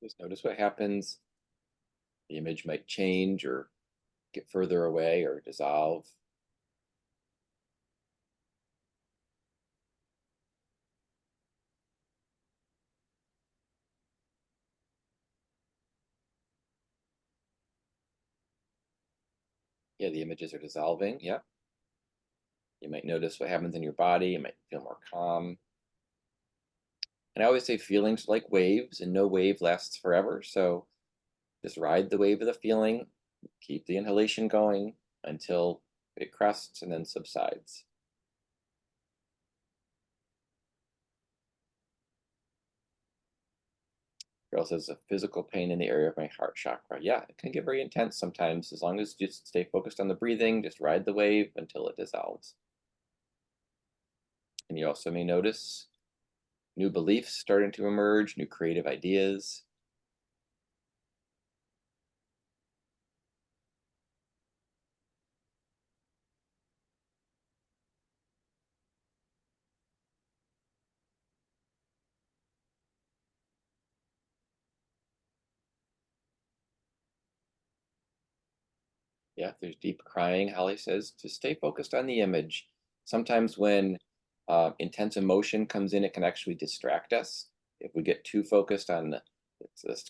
Just notice what happens. The image might change or get further away or dissolve. Yeah, the images are dissolving. Yeah. You might notice what happens in your body. You might feel more calm. And I always say feelings like waves, and no wave lasts forever. So just ride the wave of the feeling, keep the inhalation going until it crests and then subsides. Girl says a physical pain in the area of my heart chakra. Yeah, it can get very intense sometimes. As long as you just stay focused on the breathing, just ride the wave until it dissolves. And you also may notice new beliefs starting to emerge, new creative ideas. Yeah, if there's deep crying, Holly says, to stay focused on the image. Sometimes when intense emotion comes in, it can actually distract us. If we get too focused on the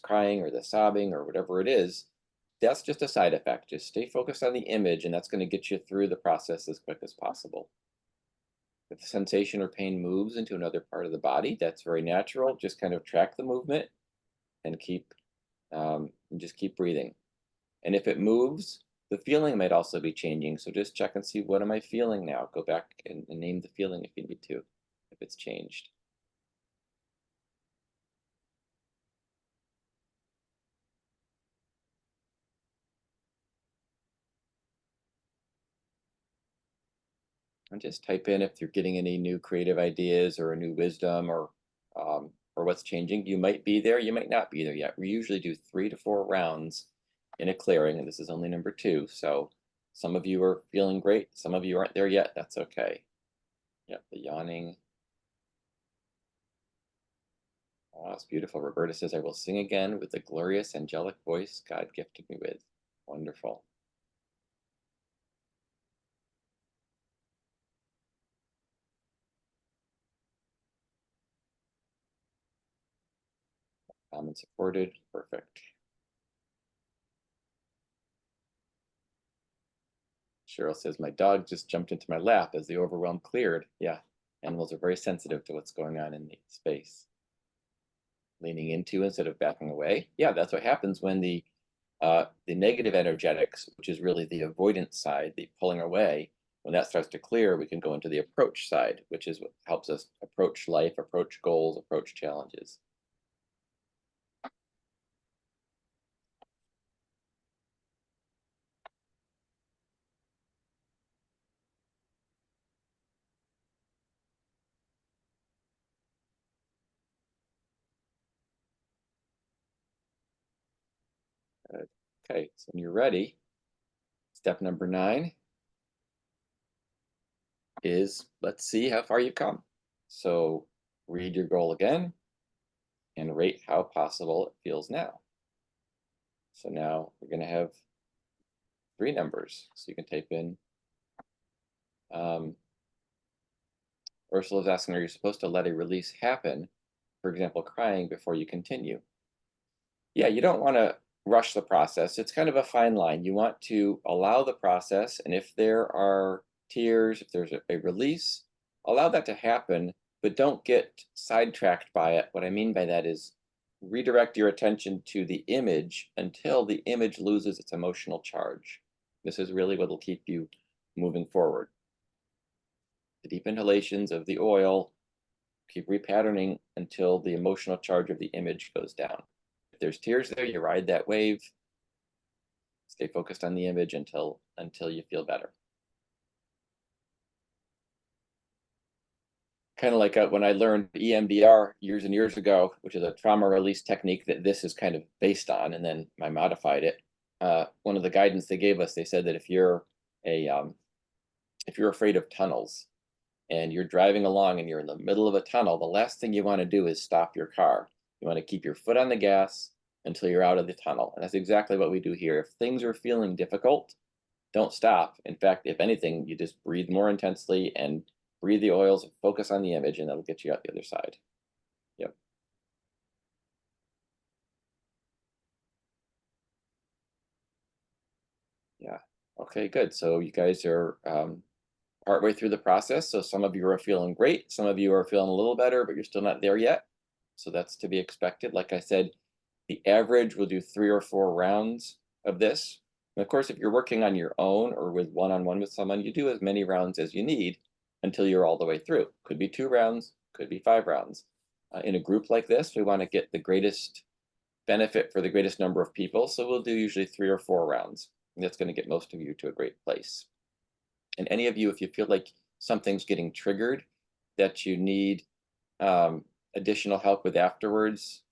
crying or the sobbing or whatever it is, that's just a side effect. Just stay focused on the image, and that's going to get you through the process as quick as possible. If the sensation or pain moves into another part of the body, that's very natural. Just kind of track the movement and just keep breathing. And if it moves, the feeling might also be changing. So just check and see, what am I feeling now? Go back and name the feeling if you need to, if it's changed. And just type in if you're getting any new creative ideas or a new wisdom or what's changing. You might be there, you might not be there yet. We usually do 3 to 4 rounds in a clearing, and this is only number 2. So some of you are feeling great, some of you aren't there yet. That's okay. Yep, the yawning. Oh, it's beautiful. Roberta says, I will sing again with the glorious angelic voice God gifted me with. Wonderful. Calm and supported. Perfect. Cheryl says, my dog just jumped into my lap as the overwhelm cleared. Yeah, animals are very sensitive to what's going on in the space. Leaning into instead of backing away. Yeah, that's what happens when the negative energetics, which is really the avoidance side, the pulling away, when that starts to clear, we can go into the approach side, which is what helps us approach life, approach goals, approach challenges. Good. Okay, so when you're ready, step number 9 is let's see how far you've come. So read your goal again and rate how possible it feels now. So now we're going to have 3 numbers. So you can type in, Ursula's asking, are you supposed to let a release happen? For example, crying before you continue. Yeah, you don't want to rush the process. It's kind of a fine line. You want to allow the process, and if there are tears, if there's a release, allow that to happen, but don't get sidetracked by it. What I mean by that is redirect your attention to the image until the image loses its emotional charge. This is really what will keep you moving forward. The deep inhalations of the oil, keep repatterning until the emotional charge of the image goes down. If there's tears there, you ride that wave. Stay focused on the image until you feel better. Kind of like when I learned EMDR years and years ago, which is a trauma release technique that this is kind of based on, and then I modified it. One of the guidance they gave us, they said that if you're afraid of tunnels and you're driving along and you're in the middle of a tunnel, the last thing you want to do is stop your car. You want to keep your foot on the gas until you're out of the tunnel. And that's exactly what we do here. If things are feeling difficult, don't stop. In fact, if anything, you just breathe more intensely and breathe the oils and focus on the image, and that'll get you out the other side. Yep. Yeah. Okay, good. So you guys are partway through the process. So some of you are feeling great. Some of you are feeling a little better, but you're still not there yet. So that's to be expected. Like I said, the average will do 3 or 4 rounds of this. And of course, if you're working on your own or with one-on-one with someone, you do as many rounds as you need until you're all the way through. Could be 2 rounds, could be 5 rounds. In a group like this, we want to get the greatest benefit for the greatest number of people. So we'll do usually 3 or 4 rounds. And that's going to get most of you to a great place. And any of you, if you feel like something's getting triggered that you need additional help with afterwards,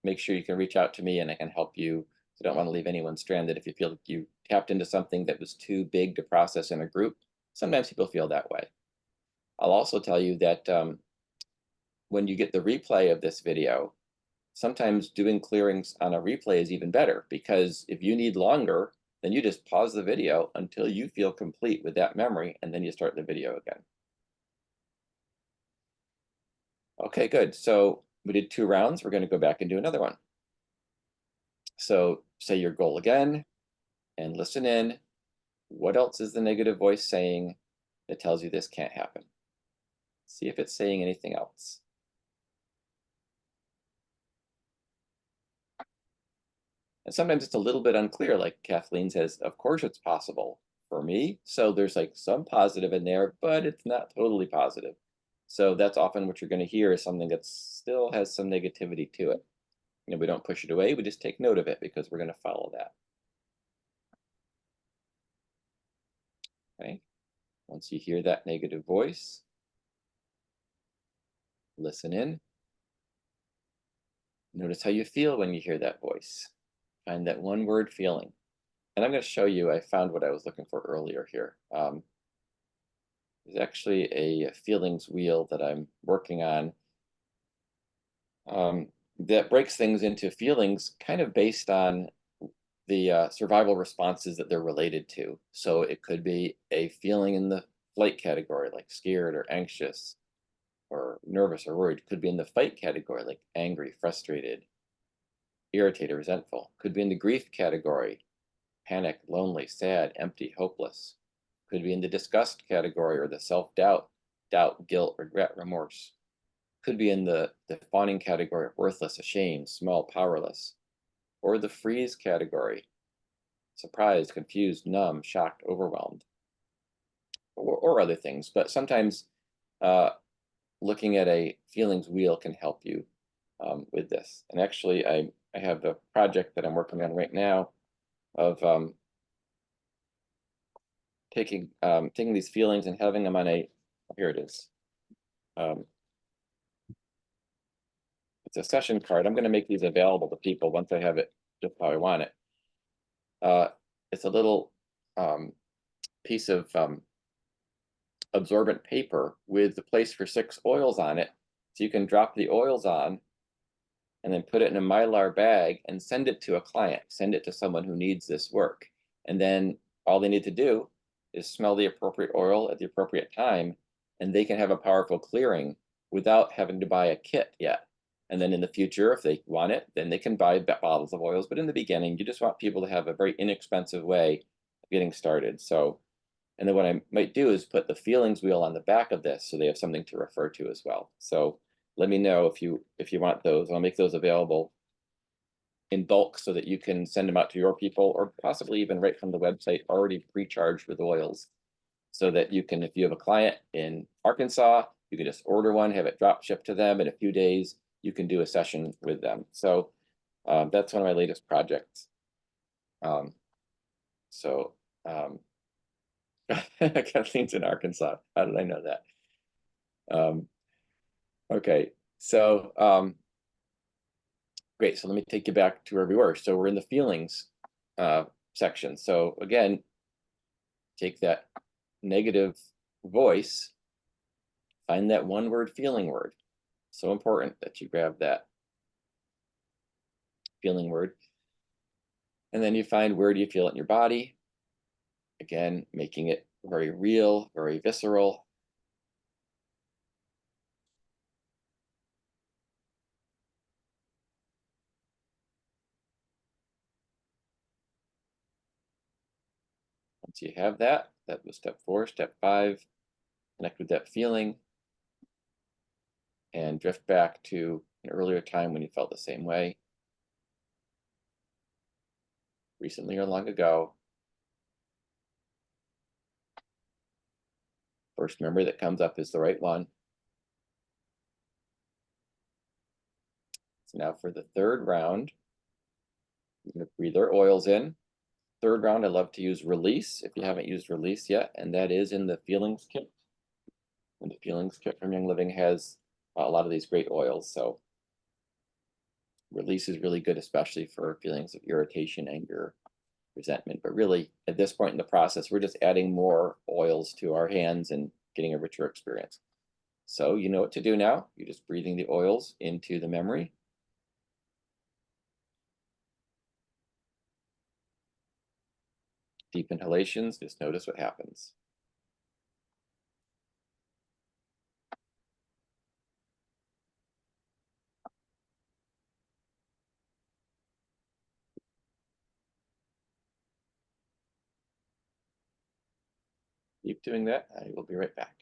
make sure you can reach out to me and I can help you. I don't want to leave anyone stranded if you feel like you tapped into something that was too big to process in a group. Sometimes people feel that way. I'll also tell you that when you get the replay of this video, sometimes doing clearings on a replay is even better, because if you need longer, then you just pause the video until you feel complete with that memory, and then you start the video again. Okay, good. So we did 2 rounds. We're going to go back and do another one. So say your goal again and listen in. What else is the negative voice saying that tells you this can't happen? See if it's saying anything else. And sometimes it's a little bit unclear, like Kathleen says, of course it's possible for me. So there's like some positive in there, but it's not totally positive. So that's often what you're going to hear is something that still has some negativity to it. You know, we don't push it away, we just take note of it because we're going to follow that. Okay. Once you hear that negative voice, listen in. Notice how you feel when you hear that voice. Find that one word feeling. And I'm going to show you, I found what I was looking for earlier here. There's actually a feelings wheel that I'm working on that breaks things into feelings kind of based on the survival responses that they're related to. So it could be a feeling in the flight category, like scared or anxious or nervous or worried. It could be in the fight category, like angry, frustrated, irritated, resentful. Could be in the grief category, panic, lonely, sad, empty, hopeless. Could be in the disgust category or the self-doubt, doubt, guilt, regret, remorse. Could be in the fawning category, worthless, ashamed, small, powerless. Or the freeze category, surprised, confused, numb, shocked, overwhelmed. Or other things. But sometimes looking at a feelings wheel can help you with this. And actually, I have a project that I'm working on right now of taking these feelings and having them on here it is. It's a session card. I'm going to make these available to people once I have it just how I want it. it's a little piece of absorbent paper with the place for 6 oils on it. So you can drop the oils on and then put it in a Mylar bag and send it to a client, send it to someone who needs this work. And then all they need to do is smell the appropriate oil at the appropriate time, and they can have a powerful clearing without having to buy a kit yet. And then in the future, if they want it, then they can buy bottles of oils. But in the beginning, you just want people to have a very inexpensive way of getting started. So, and then what I might do is put the feelings wheel on the back of this so they have something to refer to as well. So let me know if you want those. I'll make those available in bulk so that you can send them out to your people, or possibly even right from the website already pre-charged with oils, so that you can, if you have a client in Arkansas, you can just order one, have it drop shipped to them in a few days. You can do a session with them. So that's one of my latest projects. Kathleen's in Arkansas. How did I know that? Okay, so great. So let me take you back to where we were. So we're in the feelings section. So again, take that negative voice, find that one word feeling word. So important that you grab that feeling word. And then you find, where do you feel it in your body? Again, making it very real, very visceral. Once you have that, that was step 4. Step 5, connect with that feeling and drift back to an earlier time when you felt the same way, recently or long ago. First memory that comes up is the right one. So now for the 3rd round, you're going to breathe our oils in. 3rd round, I love to use release if you haven't used release yet, and that is in the feelings kit. And the feelings kit from Young Living has a lot of these great oils. So release is really good, especially for feelings of irritation, anger, resentment. But really, at this point in the process, we're just adding more oils to our hands and getting a richer experience. So you know what to do now. You're just breathing the oils into the memory. Deep inhalations, just notice what happens. Keep doing that. I will be right back.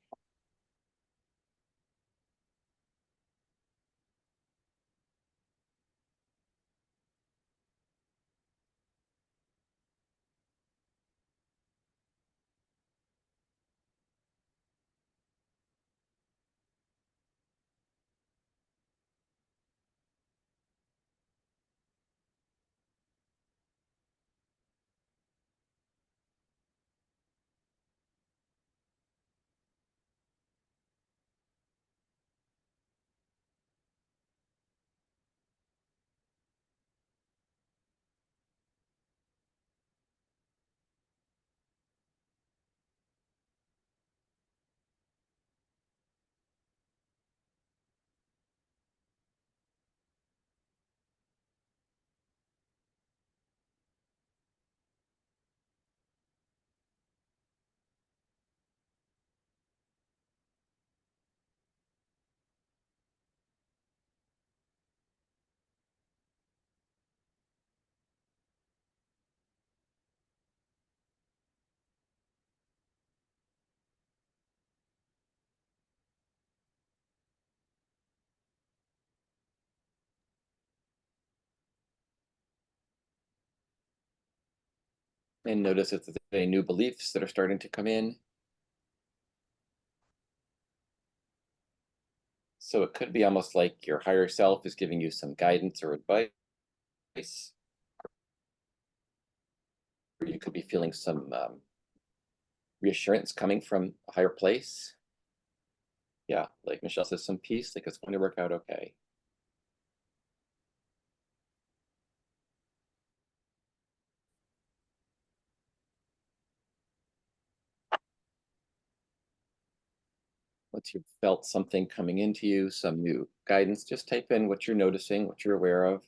And notice if there's any new beliefs that are starting to come in. So it could be almost like your higher self is giving you some guidance or advice. Or you could be feeling some reassurance coming from a higher place. Yeah, like Michelle says, some peace, like it's going to work out okay. Once you've felt something coming into you, some new guidance, just type in what you're noticing, what you're aware of.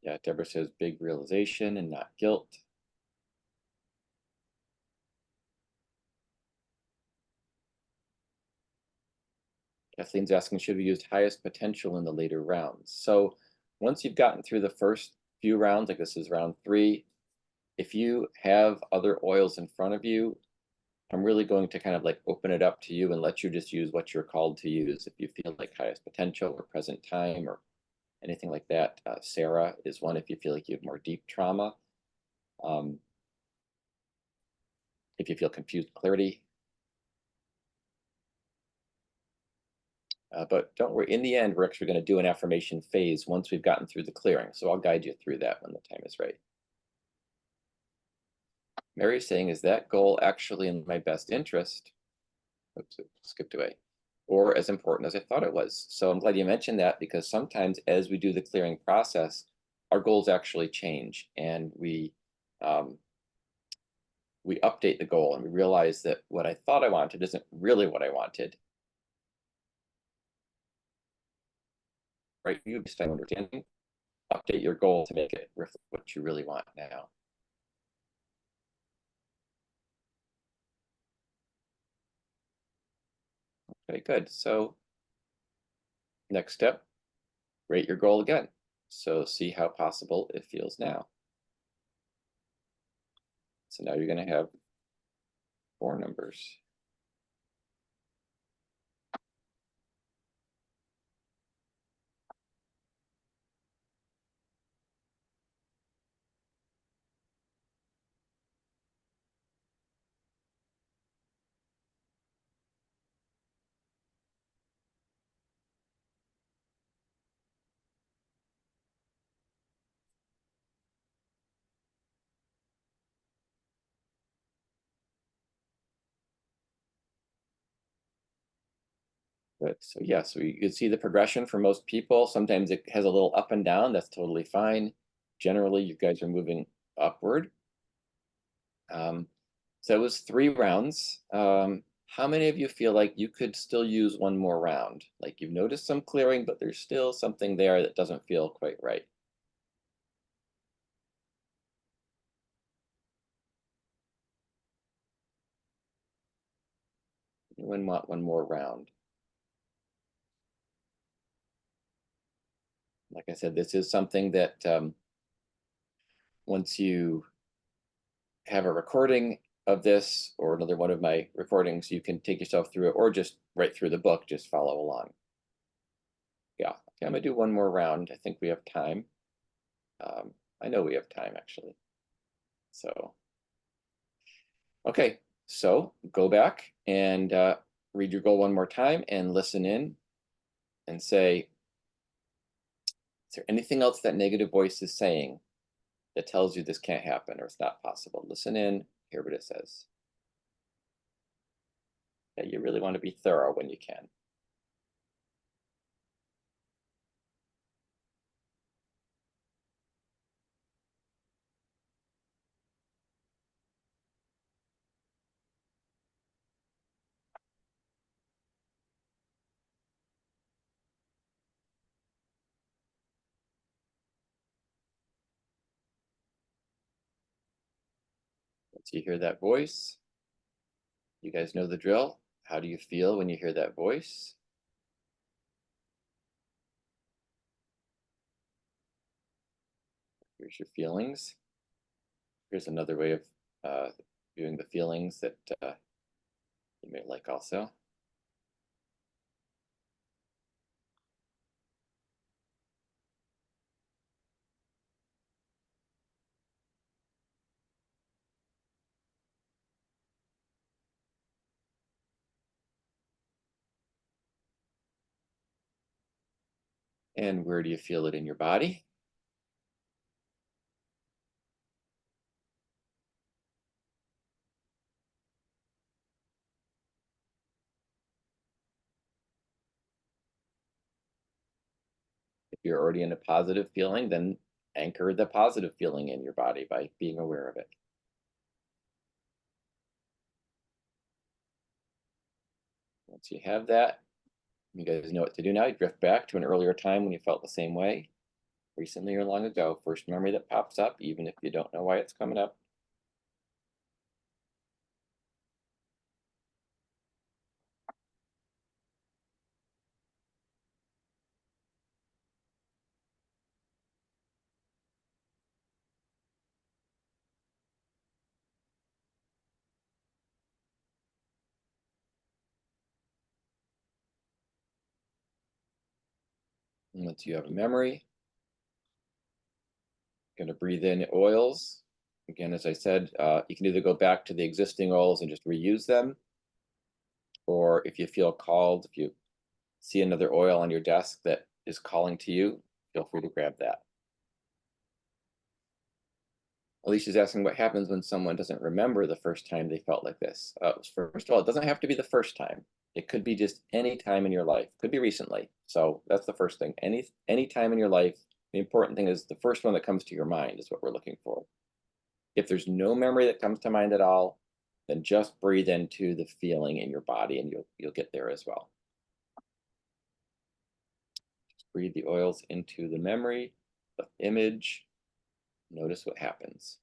Yeah, Deborah says big realization and not guilt. Kathleen's asking, should we use highest potential in the later rounds? So once you've gotten through the first few rounds, like this is round 3, if you have other oils in front of you, I'm really going to kind of like open it up to you and let you just use what you're called to use. If you feel like highest potential or present time or anything like that. Sarah is one if you feel like you have more deep trauma. If you feel confused, clarity. But don't worry, in the end, we're actually going to do an affirmation phase once we've gotten through the clearing. So I'll guide you through that when the time is right. Mary's saying, is that goal actually in my best interest? Oops, it skipped away. Or as important as I thought it was. So I'm glad you mentioned that, because sometimes as we do the clearing process, our goals actually change, and we update the goal, and we realize that what I thought I wanted isn't really what I wanted. Right? You just understanding, update your goal to make it reflect what you really want now. Okay, good. So next step, rate your goal again. So see how possible it feels now. So now you're going to have 4 numbers. Good. So yeah, so you can see the progression for most people. Sometimes it has a little up and down. That's totally fine. Generally, you guys are moving upward. So it was 3 rounds. How many of you feel like you could still use one more round? Like you've noticed some clearing, but there's still something there that doesn't feel quite right. Anyone want one more round? Like I said, this is something that once you have a recording of this or another one of my recordings, you can take yourself through it, or just right through the book, just follow along. Yeah, okay, I'm gonna do one more round. I think we have time. I know we have time actually. So, okay, so go back and read your goal one more time and listen in and say, is there anything else that negative voice is saying that tells you this can't happen or it's not possible? Listen in, hear what it says. Yeah, you really want to be thorough when you can. Once you hear that voice, you guys know the drill. How do you feel when you hear that voice? Here's your feelings. Here's another way of viewing the feelings that you may like also. And where do you feel it in your body? If you're already in a positive feeling, then anchor the positive feeling in your body by being aware of it. Once you have that, you guys know what to do now. You drift back to an earlier time when you felt the same way, recently or long ago. First memory that pops up, even if you don't know why it's coming up. And once you have a memory, going to breathe in oils. Again, as I said, you can either go back to the existing oils and just reuse them, or if you feel called, if you see another oil on your desk that is calling to you, feel free to grab that. Alicia's asking what happens when someone doesn't remember the first time they felt like this. First of all, it doesn't have to be the first time. It could be just any time in your life. Could be recently. So that's the first thing. Any time in your life. The important thing is the first one that comes to your mind is what we're looking for. If there's no memory that comes to mind at all, then just breathe into the feeling in your body and you'll get there as well. Just breathe the oils into the memory, the image. Notice what happens.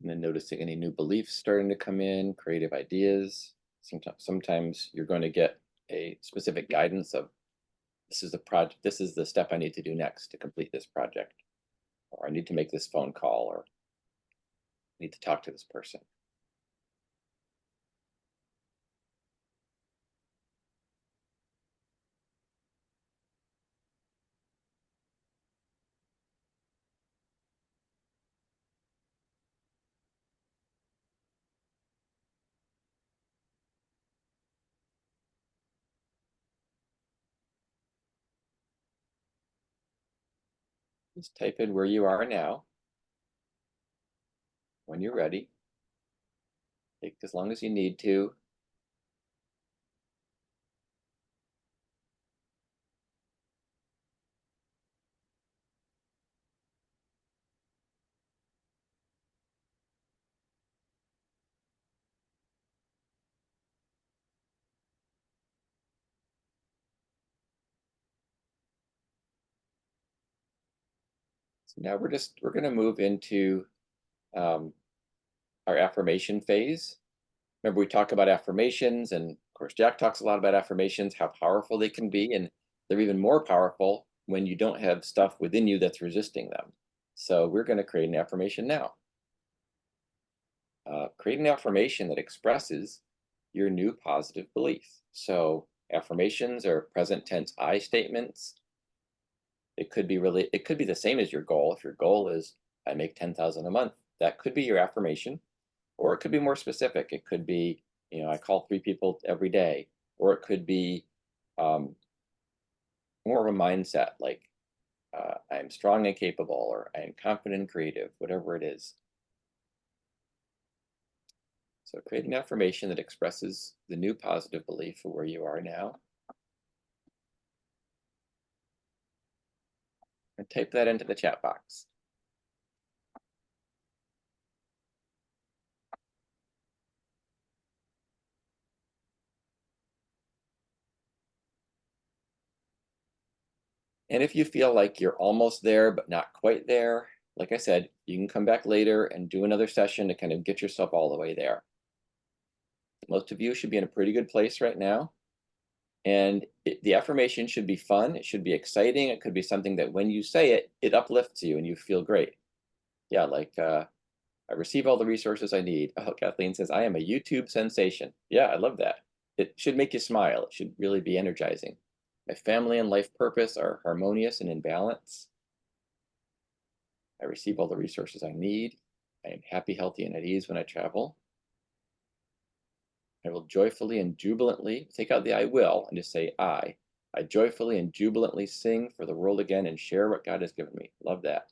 And then noticing any new beliefs starting to come in, creative ideas. Sometimes you're going to get a specific guidance of this is the project, this is the step I need to do next to complete this project, or I need to make this phone call, or I need to talk to this person. Just type in where you are now. When you're ready, take as long as you need to. So now we're going to move into our affirmation phase. Remember, we talk about affirmations, and of course, Jack talks a lot about affirmations, how powerful they can be, and they're even more powerful when you don't have stuff within you that's resisting them. So we're going to create an affirmation now. Create an affirmation that expresses your new positive belief. So affirmations are present tense I statements. It could be the same as your goal. If your goal is I make 10,000 a month, that could be your affirmation. Or it could be more specific. It could be, I call 3 people every day. Or it could be more of a mindset, like I'm strong and capable, or I am confident and creative, whatever it is. So create an affirmation that expresses the new positive belief of where you are now. And type that into the chat box. And if you feel like you're almost there, but not quite there, like I said, you can come back later and do another session to kind of get yourself all the way there. Most of you should be in a pretty good place right now. And the affirmation should be fun. It should be exciting. It could be something that when you say it, it uplifts you and you feel great. Yeah, like I receive all the resources I need. Oh, Kathleen says, I am a YouTube sensation. Yeah, I love that. it should make you smile. It should really be energizing. My family and life purpose are harmonious and in balance. I receive all the resources I need. I am happy, healthy, and at ease when I travel. I will joyfully and jubilantly, take out the I will and just say I. I joyfully and jubilantly sing for the world again and share what God has given me. Love that.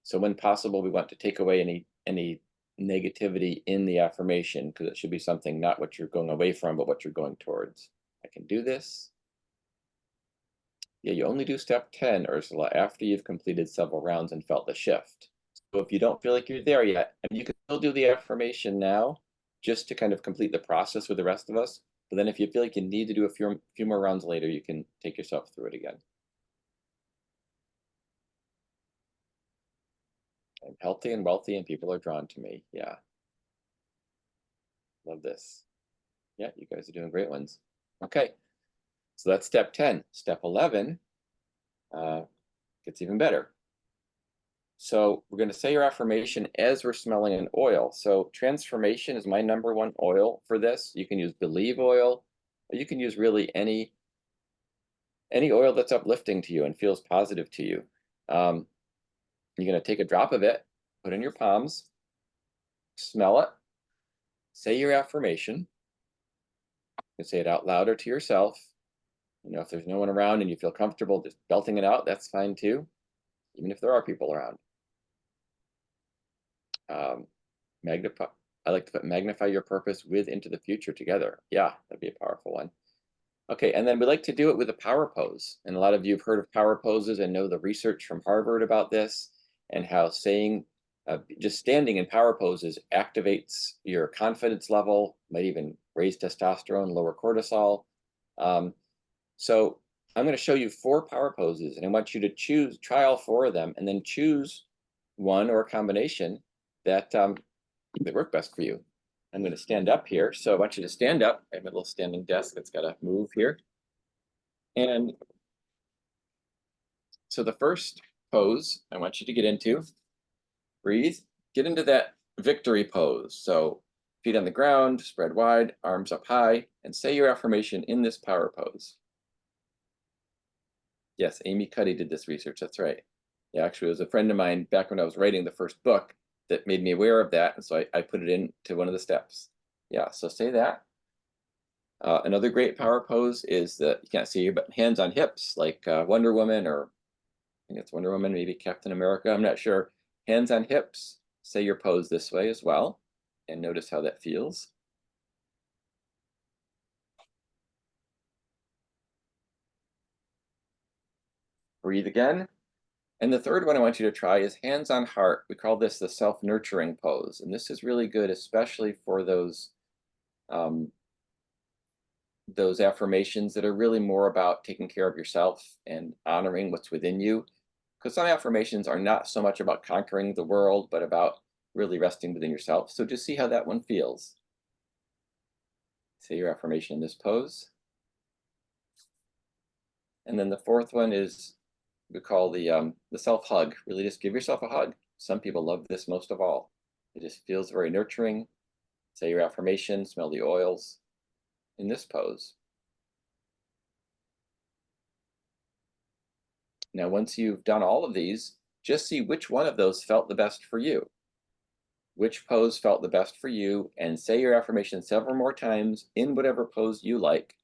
So when possible, we want to take away any negativity in the affirmation, because it should be something not what you're going away from, but what you're going towards. I can do this. Yeah, you only do step 10, Ursula, after you've completed several rounds and felt the shift. So if you don't feel like you're there yet, and you can still do the affirmation now, just to kind of complete the process with the rest of us. But then if you feel like you need to do a few more rounds later, you can take yourself through it again. I'm healthy and wealthy and people are drawn to me. Yeah. Love this. Yeah, you guys are doing great ones. Okay. So that's step 10. Step 11 gets even better. So we're going to say your affirmation as we're smelling an oil. So transformation is my #1 oil for this. You can use Believe oil, or you can use really any oil that's uplifting to you and feels positive to you. You're going to take a drop of it, put it in your palms, smell it, say your affirmation. You can say it out loud or to yourself. You know, if there's no one around and you feel comfortable just belting it out, that's fine too, even if there are people around. Magnify. I like to put magnify your purpose with into the future together. Yeah, that'd be a powerful one. Okay, and then we like to do it with a power pose. And a lot of you have heard of power poses and know the research from Harvard about this and how saying, just standing in power poses activates your confidence level, might even raise testosterone, lower cortisol. So I'm going to show you 4 power poses, and I want you to try all 4 of them, and then choose one or a combination that work best for you. I'm going to stand up here. So I want you to stand up. I have a little standing desk that's got to move here. And so the first pose I want you to get into, breathe, get into that victory pose. So feet on the ground, spread wide, arms up high, and say your affirmation in this power pose. Yes, Amy Cuddy did this research. That's right. Yeah, actually, it was a friend of mine back when I was writing the first book that made me aware of that. And so I put it into one of the steps. Yeah, so say that. Another great power pose is that you can't see here, but hands on hips, like Wonder Woman, or I think it's Wonder Woman, maybe Captain America, I'm not sure. Hands on hips, say your pose this way as well, and notice how that feels. Breathe again. And the third one I want you to try is hands on heart. We call this the self-nurturing pose. And this is really good, especially for those affirmations that are really more about taking care of yourself and honoring what's within you. Because some affirmations are not so much about conquering the world, but about really resting within yourself. So just see how that one feels. Say your affirmation in this pose. And then the fourth one is we call the self-hug. Really just give yourself a hug. Some people love this most of all. It just feels very nurturing. Say your affirmation, smell the oils in this pose. Now, once you've done all of these, just see which one of those felt the best for you. Which pose felt the best for you, and say your affirmation several more times in whatever pose you like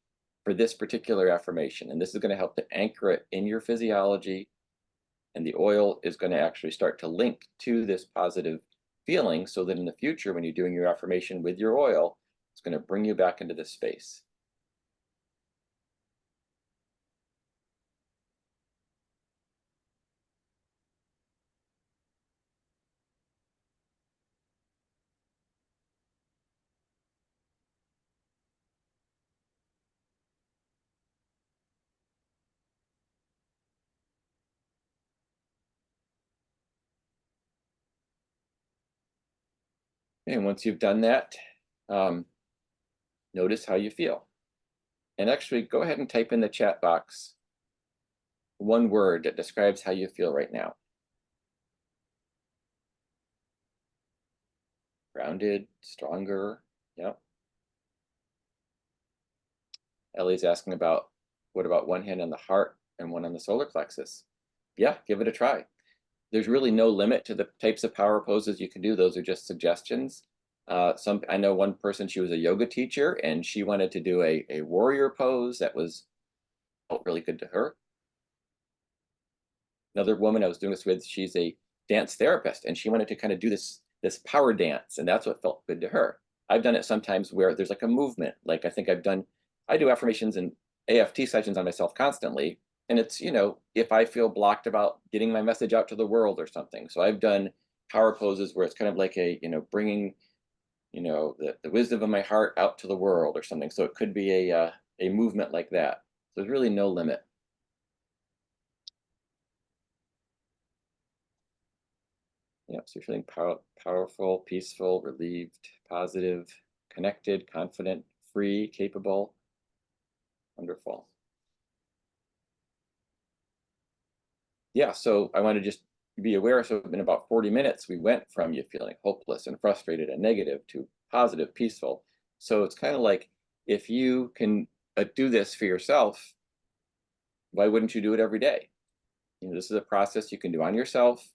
for this particular affirmation. And this is going to help to anchor it in your physiology. And the oil is going to actually start to link to this positive feeling so that in the future, when you're doing your affirmation with your oil, it's going to bring you back into this space. And once you've done that, notice how you feel. And actually, go ahead and type in the chat box one word that describes how you feel right now. Grounded, stronger, yep. Ellie's asking about, what about one hand on the heart and one on the solar plexus? Yeah, give it a try. There's really no limit to the types of power poses you can do. Those are just suggestions. I know one person, she was a yoga teacher, and she wanted to do a warrior pose that felt really good to her. Another woman I was doing this with, she's a dance therapist, and she wanted to kind of do this power dance, and that's what felt good to her. I've done it sometimes where there's like a movement. Like I do affirmations and AFT sessions on myself constantly. And it's, if I feel blocked about getting my message out to the world or something. So I've done power poses where it's kind of like bringing, the wisdom of my heart out to the world or something. So it could be a movement like that. So there's really no limit. Yeah, so you're feeling powerful, peaceful, relieved, positive, connected, confident, free, capable. Wonderful. Yeah, so I want to just be aware. So in about 40 minutes, we went from you feeling hopeless and frustrated and negative to positive, peaceful. So it's kind of like, if you can do this for yourself, why wouldn't you do it every day? This is a process you can do on yourself.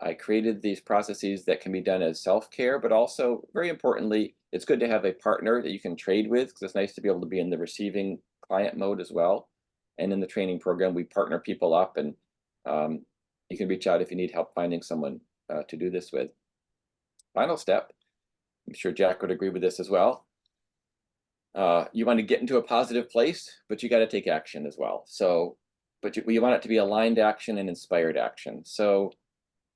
I created these processes that can be done as self-care, but also, very importantly, it's good to have a partner that you can trade with, because it's nice to be able to be in the receiving client mode as well. And in the training program, we partner people up, and you can reach out if you need help finding someone to do this with. Final step, I'm sure Jack would agree with this as well. You want to get into a positive place, but you got to take action as well. So, but you want it to be aligned action and inspired action. So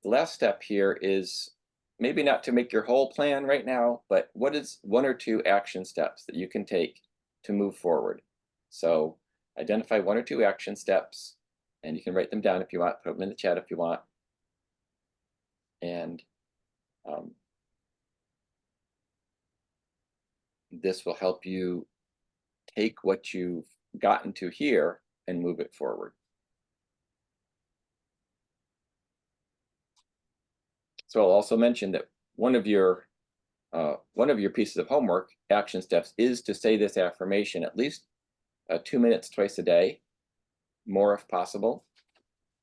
the last step here is maybe not to make your whole plan right now, but what is 1 or 2 action steps that you can take to move forward? So identify 1 or 2 action steps, and you can write them down if you want, put them in the chat if you want. And this will help you take what you've gotten to here and move it forward. So I'll also mention that one of your pieces of homework, action steps, is to say this affirmation at least 2 minutes twice a day, more if possible.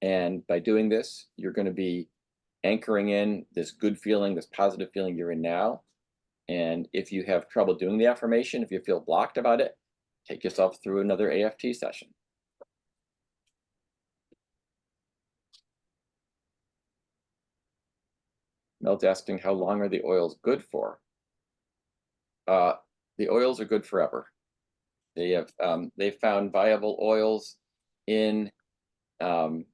And by doing this, you're going to be anchoring in this good feeling, this positive feeling you're in now. And if you have trouble doing the affirmation, if you feel blocked about it, take yourself through another AFT session. Mel's asking, how long are the oils good for? The oils are good forever. They've found viable oils in King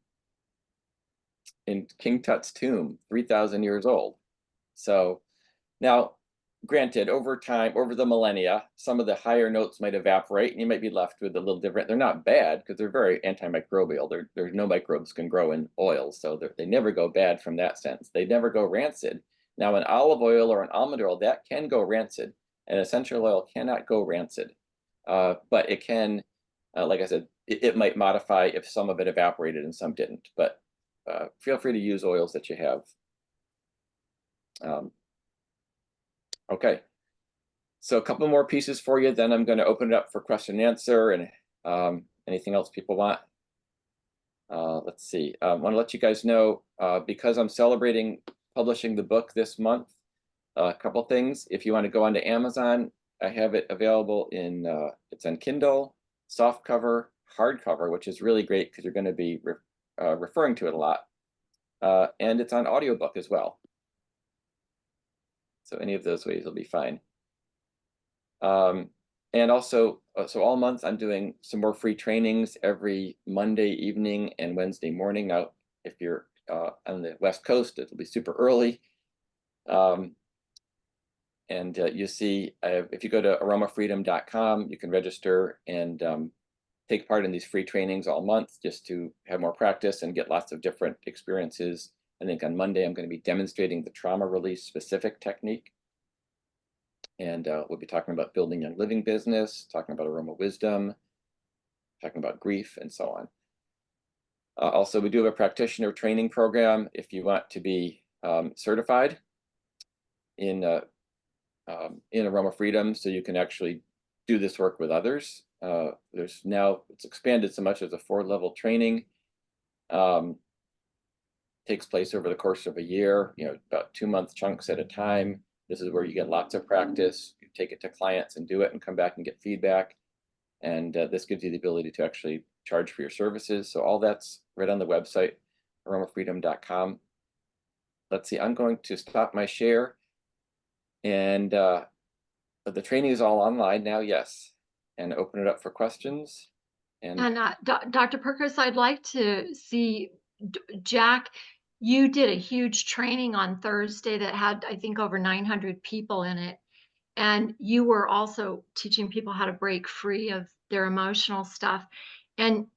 Tut's tomb, 3,000 years old. So now, granted, over time, over the millennia, some of the higher notes might evaporate, and you might be left with a little different. They're not bad because they're very antimicrobial. There's no microbes can grow in oils, so they never go bad from that sense. They never go rancid. Now, an olive oil or an almond oil, that can go rancid. An essential oil cannot go rancid, but it can, like I said, it might modify if some of it evaporated and some didn't. But feel free to use oils that you have. Okay, so a couple more pieces for you, then I'm going to open it up for question and answer and anything else people want. Let's see, I want to let you guys know, because I'm celebrating publishing the book this month, a couple things. If you want to go onto Amazon, I have it available in, it's on Kindle, softcover, hardcover, which is really great because you're going to be referring to it a lot. And it's on audiobook as well. So any of those ways will be fine. And also, so all month I'm doing some more free trainings every Monday evening and Wednesday morning. Now, if you're on the West Coast, it'll be super early. And you see, if you go to aromafreedom.com, you can register and take part in these free trainings all month just to have more practice and get lots of different experiences. I think on Monday, I'm going to be demonstrating the trauma release specific technique. And we'll be talking about building young living business, talking about aroma wisdom, talking about grief, and so on. Also, we do have a practitioner training program if you want to be certified in Aroma Freedom, so you can actually do this work with others. There's now, it's expanded so much as a 4-level training. Takes place over the course of a year, about 2-month chunks at a time. This is where you get lots of practice. You take it to clients and do it and come back and get feedback. And this gives you the ability to actually charge for your services. So all that's right on the website, aromafreedom.com. Let's see, I'm going to stop my share. And the training is all online now, yes. And open it up for questions. And Dr. Perkus, I'd like to see, Jack, you did a huge training on Thursday that had, I think, over 900 people in it. And you were also teaching people how to break free of their emotional stuff. And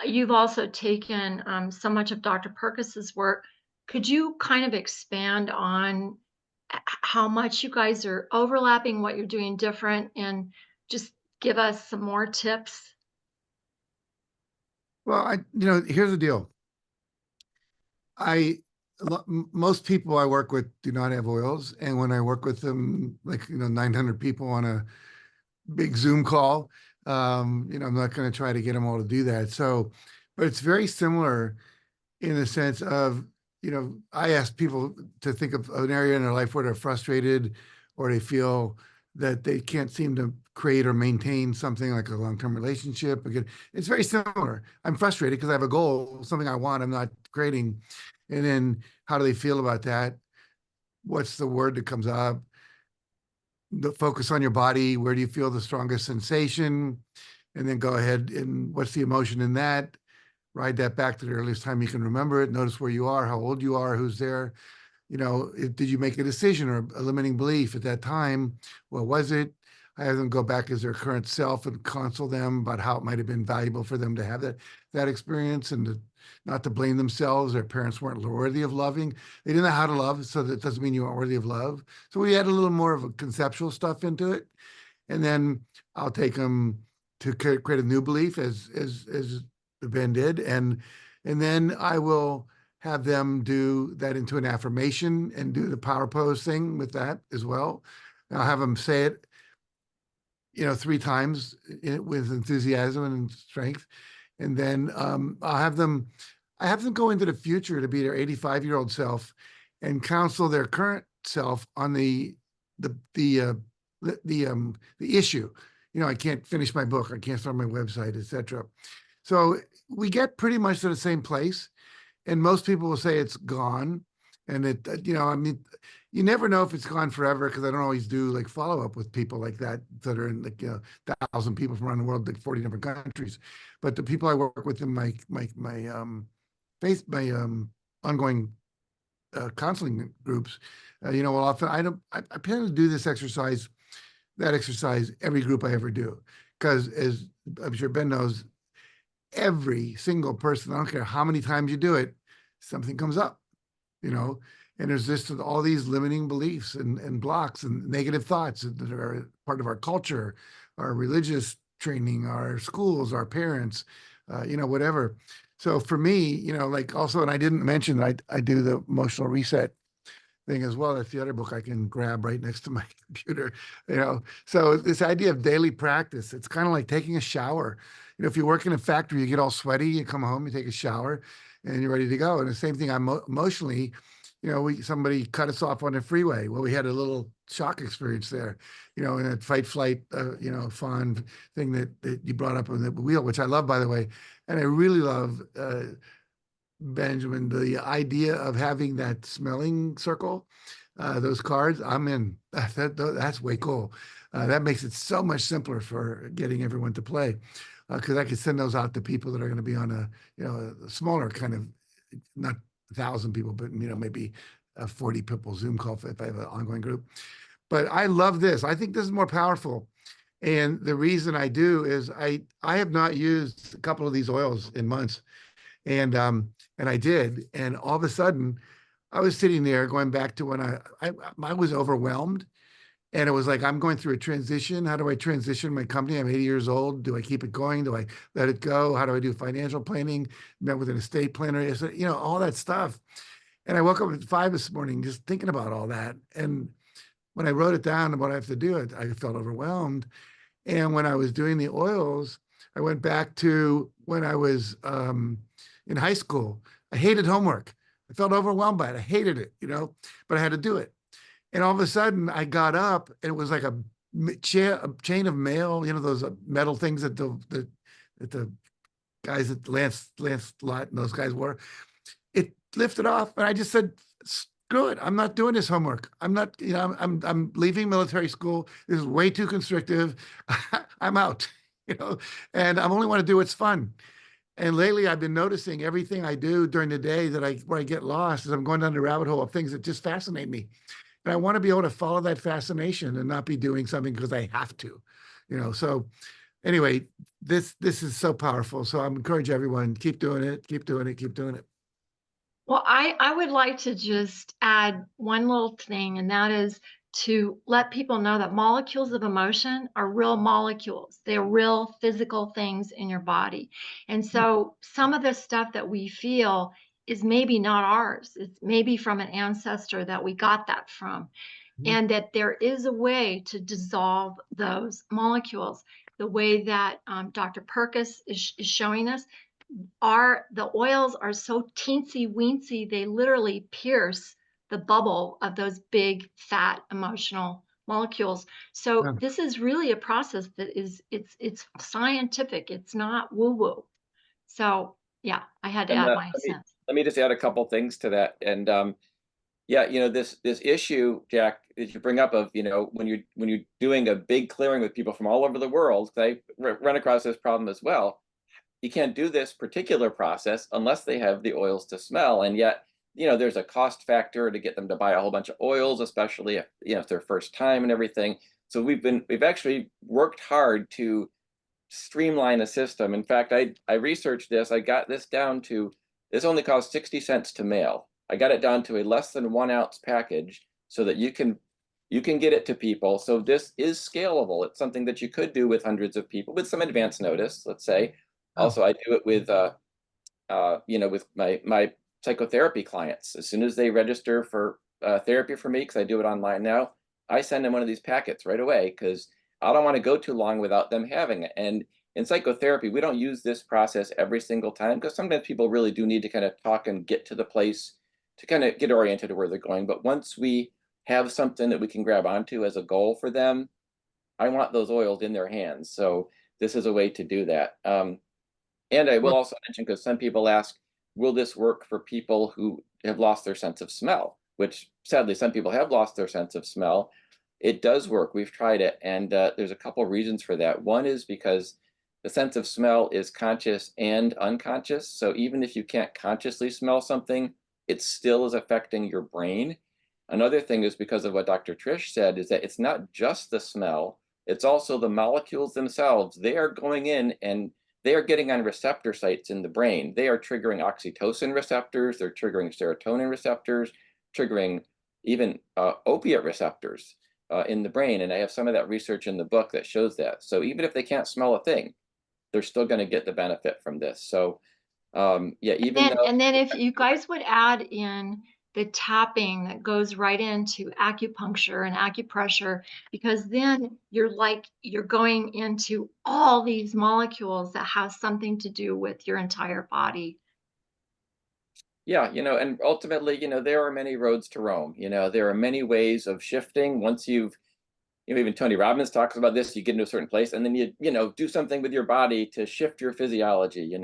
you've also taken so much of Dr. Perkus's work. Could you kind of expand on how much you guys are overlapping, what you're doing different, and just give us some more tips? Well, here's the deal. Most people I work with do not have oils. And when I work with them, 900 people on a big Zoom call, I'm not going to try to get them all to do that. So, but it's very similar in the sense of, I ask people to think of an area in their life where they're frustrated or they feel that they can't seem to create or maintain something like a long-term relationship. Again, it's very similar. I'm frustrated because I have a goal, something I want, I'm not creating. And then how do they feel about that? What's the word that comes up? The focus on your body. Where do you feel the strongest sensation? And then go ahead and what's the emotion in that? Ride that back to the earliest time you can remember it. Notice where you are, how old you are, who's there. Did you make a decision or a limiting belief at that time? What was it? I have them go back as their current self and counsel them about how it might have been valuable for them to have that experience, and not to blame themselves. Their parents weren't worthy of loving. They didn't know how to love, so that doesn't mean you aren't worthy of love. So we add a little more of a conceptual stuff into it, and then I'll take them to create a new belief, as Ben did, and then I will have them do that into an affirmation and do the power pose thing with that as well. And I'll have them say it, 3 times with enthusiasm and strength. And then I have them go into the future to be their 85-year-old self and counsel their current self on the issue. I can't finish my book, I can't start my website, etc. So we get pretty much to the same place. And most people will say it's gone. And you never know if it's gone forever, because I don't always do follow up with people like that are in 1,000 people from around the world, 40 different countries. But the people I work with in my ongoing counseling groups, well, often I plan to do that exercise every group I ever do, because as I'm sure Ben knows, every single person, I don't care how many times you do it, something comes up, and there's just all these limiting beliefs and blocks and negative thoughts that are part of our culture, our religious training, our schools, our parents, whatever. So for me, also, and I didn't mention that I do the emotional reset thing as well. That's the other book I can grab right next to my computer, So this idea of daily practice, it's kind of like taking a shower. If you work in a factory, you get all sweaty, you come home, you take a shower, and you're ready to go. And the same thing emotionally, somebody cut us off on the freeway. Well, we had a little shock experience there, in that fight, flight, fawn thing that you brought up on the wheel, which I love, by the way. And I really love, Benjamin, the idea of having that smelling circle, those cards, I'm in. That's way cool. That makes it so much simpler for getting everyone to play, because I could send those out to people that are going to be on a smaller kind of, not 1,000 people, but maybe a 40 people Zoom call if I have an ongoing group. But I love this. I think this is more powerful. And the reason I do is I have not used a couple of these oils in months. And I did. And all of a sudden, I was sitting there going back to when I was overwhelmed. And it was like, I'm going through a transition. How do I transition my company? I'm 80 years old. Do I keep it going? Do I let it go? How do I do financial planning? Met with an estate planner, all that stuff. And I woke up at 5 this morning just thinking about all that. And when I wrote it down and what I have to do, I felt overwhelmed. And when I was doing the oils, I went back to when I was in high school. I hated homework. I felt overwhelmed by it. I hated it, but I had to do it. And all of a sudden I got up and it was like a chain of mail, those metal things that the guys at Lance Lot and those guys wore. It lifted off, and I just said, screw it. I'm not doing this homework. I'm not, I'm leaving military school. This is way too constrictive. I'm out, and I only want to do what's fun. And lately I've been noticing everything I do during the day where I get lost is I'm going down the rabbit hole of things that just fascinate me. And I want to be able to follow that fascination and not be doing something because I have to, so anyway, this is so powerful. So I encourage everyone, keep doing it, keep doing it, keep doing it. Well, I would like to just add one little thing, and that is to let people know that molecules of emotion are real molecules. They're real physical things in your body. And so some of the stuff that we feel is maybe not ours. It's maybe from an ancestor that we got that from. And that there is a way to dissolve those molecules. The way that Dr. Perkus is showing us, the oils are so teensy weensy, they literally pierce the bubble of those big fat emotional molecules. So Yeah. this is really a process that it's scientific. It's not woo woo. So yeah, I had to And add my sense. let me just add a couple things to that. And yeah, this issue, Jack, that you bring up of, when you're doing a big clearing with people from all over the world, because I run across this problem as well. You can't do this particular process unless they have the oils to smell. And yet, there's a cost factor to get them to buy a whole bunch of oils, especially if, it's their first time and everything. So we've actually worked hard to streamline a system. In fact, I researched this. I got this down to, this only costs 60 cents to mail. I got it down to a less than 1 ounce package so that you can get it to people. So this is scalable. It's something that you could do with hundreds of people with some advance notice, let's say. Also, I do it with with my psychotherapy clients. As soon as they register for therapy for me, because I do it online now, I send them one of these packets right away because I don't want to go too long without them having it. And in psychotherapy, we don't use this process every single time because sometimes people really do need to kind of talk and get to the place to kind of get oriented to where they're going. But once we have something that we can grab onto as a goal for them, I want those oils in their hands. So this is a way to do that. And I will also mention, because some people ask, will this work for people who have lost their sense of smell? Which sadly, some people have lost their sense of smell. It does work. We've tried it. And there's a couple reasons for that. One is because the sense of smell is conscious and unconscious. So even if you can't consciously smell something, it still is affecting your brain. Another thing is because of what Dr. Trish said, is that it's not just the smell, it's also the molecules themselves. They are going in and they are getting on receptor sites in the brain. They are triggering oxytocin receptors, they're triggering serotonin receptors, triggering even opiate receptors in the brain. And I have some of that research in the book that shows that. So even if they can't smell a thing, they're still going to get the benefit from this. So yeah, And then if you guys would add in the tapping that goes right into acupuncture and acupressure, because then you're going into all these molecules that have something to do with your entire body. Yeah, and ultimately, there are many roads to Rome. There are many ways of shifting. Once you've, even Tony Robbins talks about this, you get into a certain place and then you do something with your body to shift your physiology,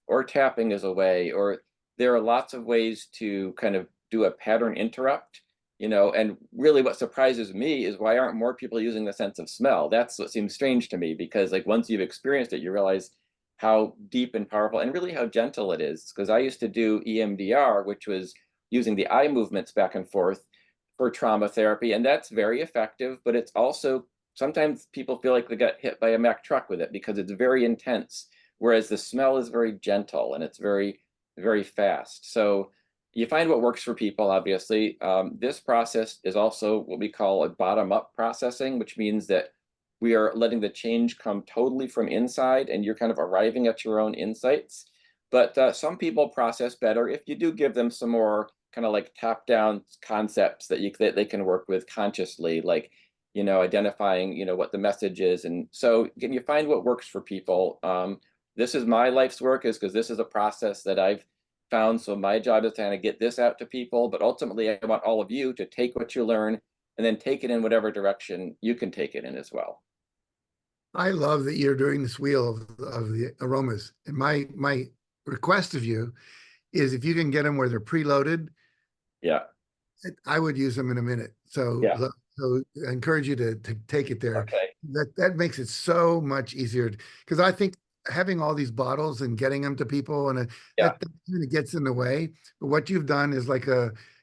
or tapping is a way, or there are lots of ways to kind of do a pattern interrupt, and really what surprises me is why aren't more people using the sense of smell? That's what seems strange to me, because like once you've experienced it, you realize how deep and powerful and really how gentle it is. Because I used to do EMDR, which was using the eye movements back and forth for trauma therapy, and that's very effective, but it's also sometimes people feel like they got hit by a Mack truck with it because it's very intense, whereas the smell is very gentle and it's very, very fast. So you find what works for people, obviously. This process is also what we call a bottom-up processing, which means that we are letting the change come totally from inside and you're kind of arriving at your own insights. But some people process better if you do give them some more kind of like top-down concepts that they can work with consciously. Like identifying, what the message is. And so can you find what works for people? This is my life's work, is because this is a process that I've found. So my job is to kind of get this out to people, but ultimately I want all of you to take what you learn and then take it in whatever direction you can take it in as well. I love that you're doing this wheel of the aromas. And my request of you is if you can get them where they're preloaded, Yeah. I would use them in a minute. So, Yeah. so I encourage you to take it there. Okay. That makes it so much easier, because I think having all these bottles and getting them to people and that kind of gets in the way. But what you've done is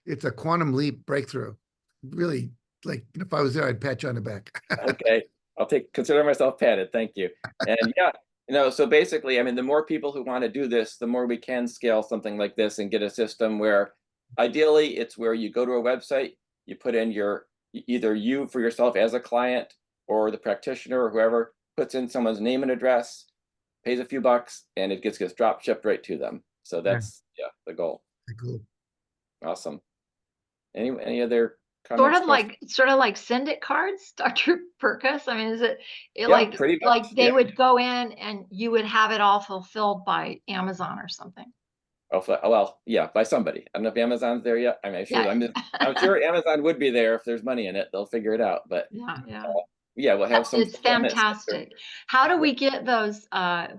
it's a quantum leap breakthrough. Really, like if I was there, I'd pat you on the back. Okay. I'll consider myself patted. Thank you. And yeah, so basically, I mean, the more people who want to do this, the more we can scale something like this and get a system where ideally it's where you go to a website, you put in either you for yourself as a client or the practitioner or whoever puts in someone's name and address, pays a few bucks, and it gets drop shipped right to them. So that's the goal. Cool. Awesome. Any other Sort comments? of like send it cards, Dr. Perkus. I mean, is it Yeah, pretty much, like they would go in and you would have it all fulfilled by Amazon or something? Oh, well, yeah, by somebody. I don't know if Amazon's there yet. I mean, I'm sure Amazon would be there if there's money in it. They'll figure it out. But yeah, we'll have some. It's fantastic. How do we get those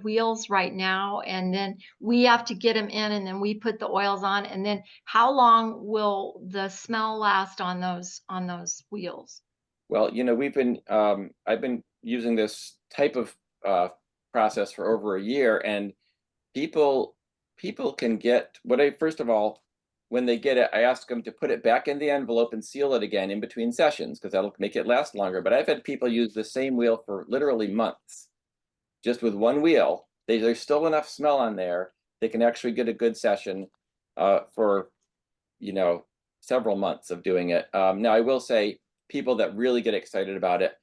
wheels right now? And then we have to get them in, and then we put the oils on. And then how long will the smell last on those wheels? Well, I've been using this type of process for over a year, and people can get first of all, when they get it, I ask them to put it back in the envelope and seal it again in between sessions, because that'll make it last longer. But I've had people use the same wheel for literally months, just with one wheel. There's still enough smell on there. They can actually get a good session for, several months of doing it. Now, I will say, people that really get excited about it,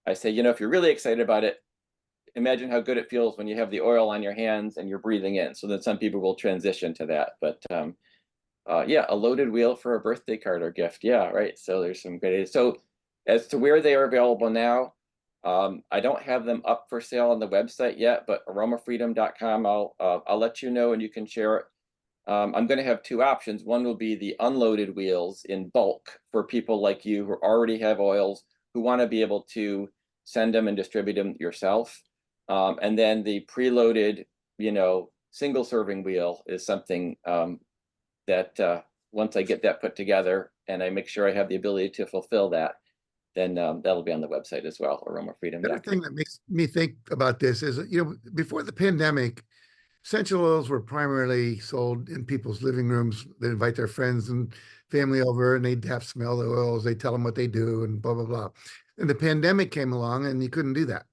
I say, if you're really excited about it, imagine how good it feels when you have the oil on your hands and you're breathing in. So then some people will transition to that. But a loaded wheel for a birthday card or gift. Yeah, right. So there's some great ideas. So as to where they are available now, I don't have them up for sale on the website yet, but aromafreedom.com, I'll let you know and you can share it. I'm going to have two options. One will be the unloaded wheels in bulk for people like you who already have oils, who want to be able to send them and distribute them yourself. And then the preloaded, single serving wheel is something that once I get that put together and I make sure I have the ability to fulfill that, then that'll be on the website as well, aromafreedom.com. The other thing that makes me think about this is, before the pandemic, essential oils were primarily sold in people's living rooms. They invite their friends and family over and they'd have smell the oils. They tell them what they do and blah, blah, blah. And the pandemic came along and you couldn't do that.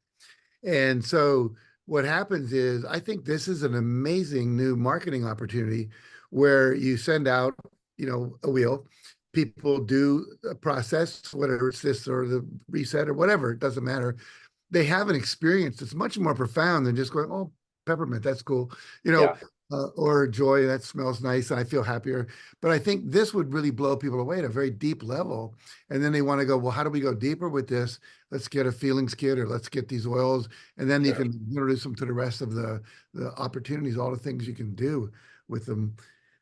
And so what happens is, I think this is an amazing new marketing opportunity where you send out, a wheel, people do a process, whatever it's this or the reset or whatever, it doesn't matter. They have an experience that's much more profound than just going, oh, peppermint, that's cool, or joy, that smells nice, and I feel happier. But I think this would really blow people away at a very deep level. And then they want to go, well, how do we go deeper with this? Let's get a feelings kit, or let's get these oils. And then you can introduce them to the rest of the opportunities, all the things you can do with them.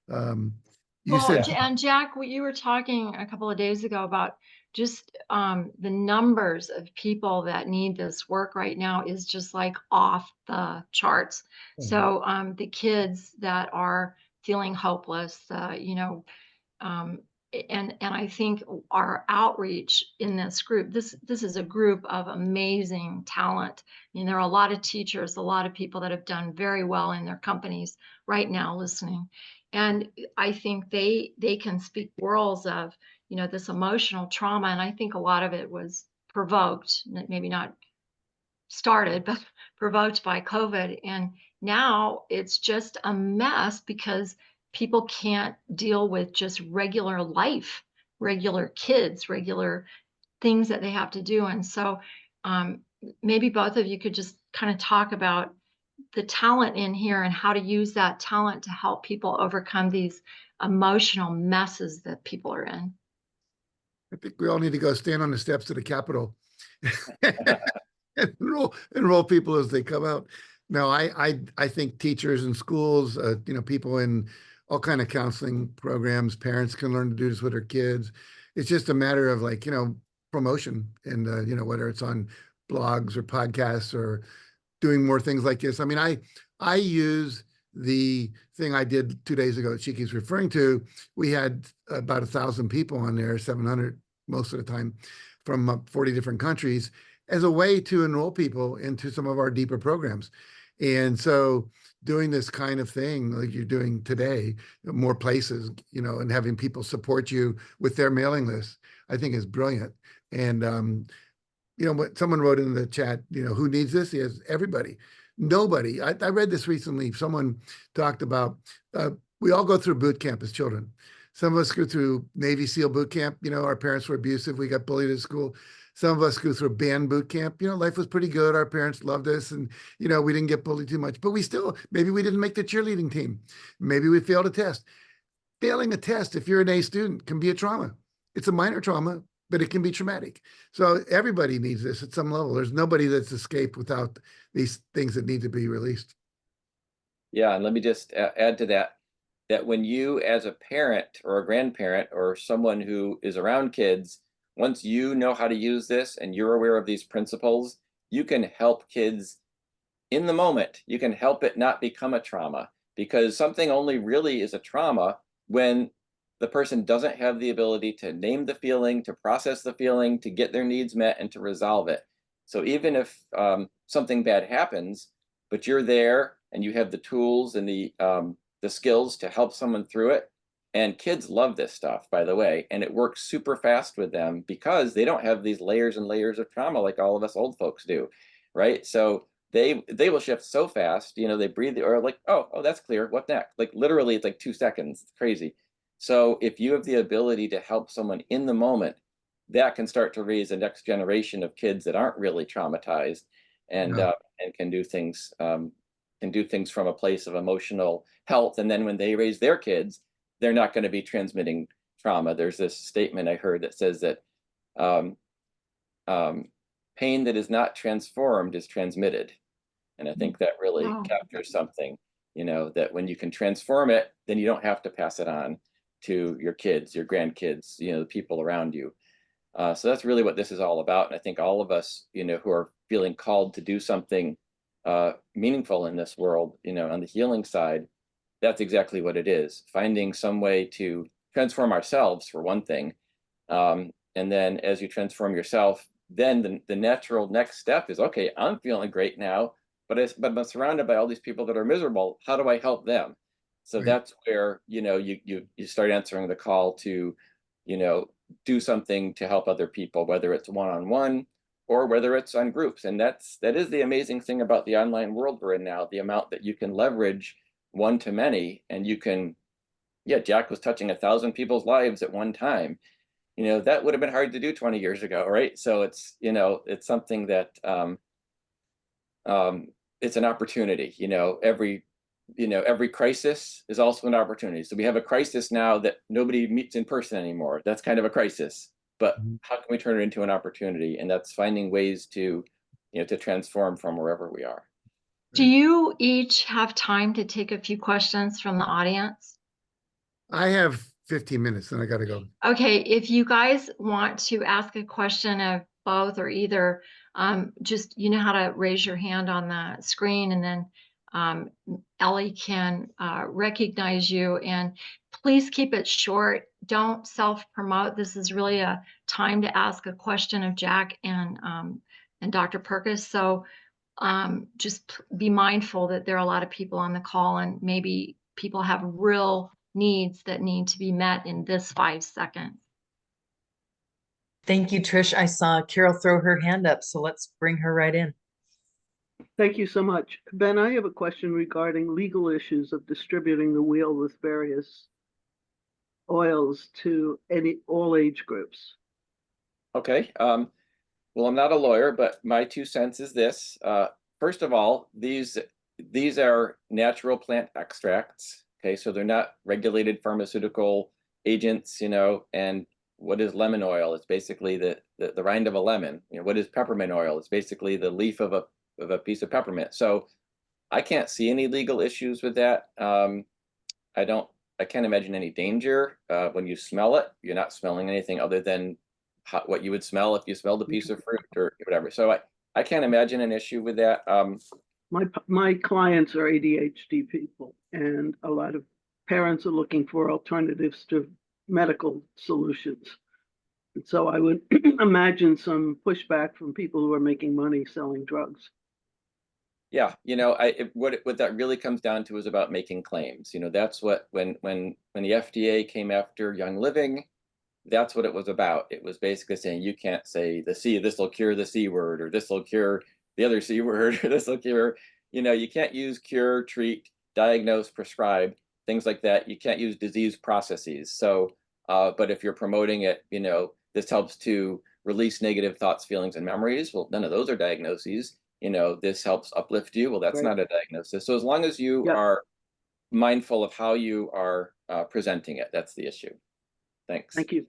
And Jack, what you were talking a couple of days ago about just the numbers of people that need this work right now is just like off the charts. Mm-hmm. So the kids that are feeling hopeless, and I think our outreach in this group, this is a group of amazing talent. There are a lot of teachers, a lot of people that have done very well in their companies right now listening. And I think they can speak worlds of, this emotional trauma. And I think a lot of it was provoked, maybe not started, but provoked by COVID. And now it's just a mess because people can't deal with just regular life, regular kids, regular things that they have to do. And so maybe both of you could just kind of talk about the talent in here and how to use that talent to help people overcome these emotional messes that people are in. I think we all need to go stand on the steps of the Capitol and enroll people as they come out. No, I think teachers in schools, people in all kind of counseling programs, parents can learn to do this with their kids. It's just a matter of promotion and, whether it's on blogs or podcasts or doing more things like this. I mean, I use the thing I did 2 days ago that Chiki's referring to. We had about 1,000 people on there, 700 most of the time, from 40 different countries, as a way to enroll people into some of our deeper programs. And so doing this kind of thing like you're doing today, more places, and having people support you with their mailing list, I think is brilliant. And what someone wrote in the chat, who needs this? Yes, everybody. Nobody. I read this recently. Someone talked about, we all go through boot camp as children. Some of us go through Navy SEAL boot camp. Our parents were abusive. We got bullied at school. Some of us go through band boot camp. Life was pretty good. Our parents loved us and, we didn't get bullied too much, but maybe we didn't make the cheerleading team. Maybe we failed a test. Failing a test, if you're an A student, can be a trauma. It's a minor trauma, but it can be traumatic. So everybody needs this at some level. There's nobody that's escaped without these things that need to be released. Yeah, and let me just add to that when you as a parent or a grandparent or someone who is around kids, once you know how to use this and you're aware of these principles, you can help kids in the moment. You can help it not become a trauma, because something only really is a trauma when the person doesn't have the ability to name the feeling, to process the feeling, to get their needs met, and to resolve it. So even if something bad happens, but you're there and you have the tools and the skills to help someone through it. And kids love this stuff, by the way, and it works super fast with them because they don't have these layers and layers of trauma like all of us old folks do, right? So they will shift so fast, they breathe or like, oh, that's clear. What next? Like literally, it's like 2 seconds. It's crazy. So if you have the ability to help someone in the moment, that can start to raise the next generation of kids that aren't really traumatized and can do things from a place of emotional health. And then when they raise their kids, they're not going to be transmitting trauma. There's this statement I heard that says that pain that is not transformed is transmitted. And I think that really captures something, that when you can transform it, then you don't have to pass it on to your kids, your grandkids, the people around you. So that's really what this is all about. And I think all of us, who are feeling called to do something meaningful in this world, on the healing side, that's exactly what it is. Finding some way to transform ourselves, for one thing. And then as you transform yourself, then the natural next step is, okay, I'm feeling great now, but I'm surrounded by all these people that are miserable. How do I help them? So that's where, you start answering the call to, do something to help other people, whether it's one-on-one or whether it's on groups. And that is the amazing thing about the online world we're in now, the amount that you can leverage one to many, and you can, Jack was touching 1,000 people's lives at one time. That would have been hard to do 20 years ago, right? So it's, it's something that it's an opportunity. Every crisis is also an opportunity. So we have a crisis now that nobody meets in person anymore. That's kind of a crisis, but how can we turn it into an opportunity? And that's finding ways to, to transform from wherever we are. Do you each have time to take a few questions from the audience? I have 15 minutes and I got to go. Okay, if you guys want to ask a question of both or either, just how to raise your hand on the screen, and then Ellie can recognize you. And please keep it short. Don't self-promote. This is really a time to ask a question of Jack and Dr. Perkus. So just be mindful that there are a lot of people on the call, and maybe people have real needs that need to be met in this 5 seconds. Thank you, Trish. I saw Carol throw her hand up, so let's bring her right in. Thank you so much. Ben, I have a question regarding legal issues of distributing the wheel with various oils to all age groups. Okay. Well, I'm not a lawyer, but my 2 cents is this. First of all, these are natural plant extracts. Okay, so they're not regulated pharmaceutical agents, and what is lemon oil? It's basically the rind of a lemon. What is peppermint oil? It's basically the leaf of a piece of peppermint. So I can't see any legal issues with that. I can't imagine any danger. When you smell it, you're not smelling anything other than what you would smell if you smelled a piece of fruit or whatever. So I can't imagine an issue with that. My clients are ADHD people, and a lot of parents are looking for alternatives to medical solutions. And so I would imagine some pushback from people who are making money selling drugs. Yeah, what that really comes down to is about making claims. That's what when the FDA came after Young Living, that's what it was about. It was basically saying you can't say this will cure the C word, or this will cure the other C word, or this will cure. You can't use cure, treat, diagnose, prescribe, things like that. You can't use disease processes. So, but if you're promoting it, this helps to release negative thoughts, feelings, and memories. Well, none of those are diagnoses. This helps uplift you. Well, that's Right. not a diagnosis. So as long as you Yep. are mindful of how you are presenting it, that's the issue. Thanks. Thank you.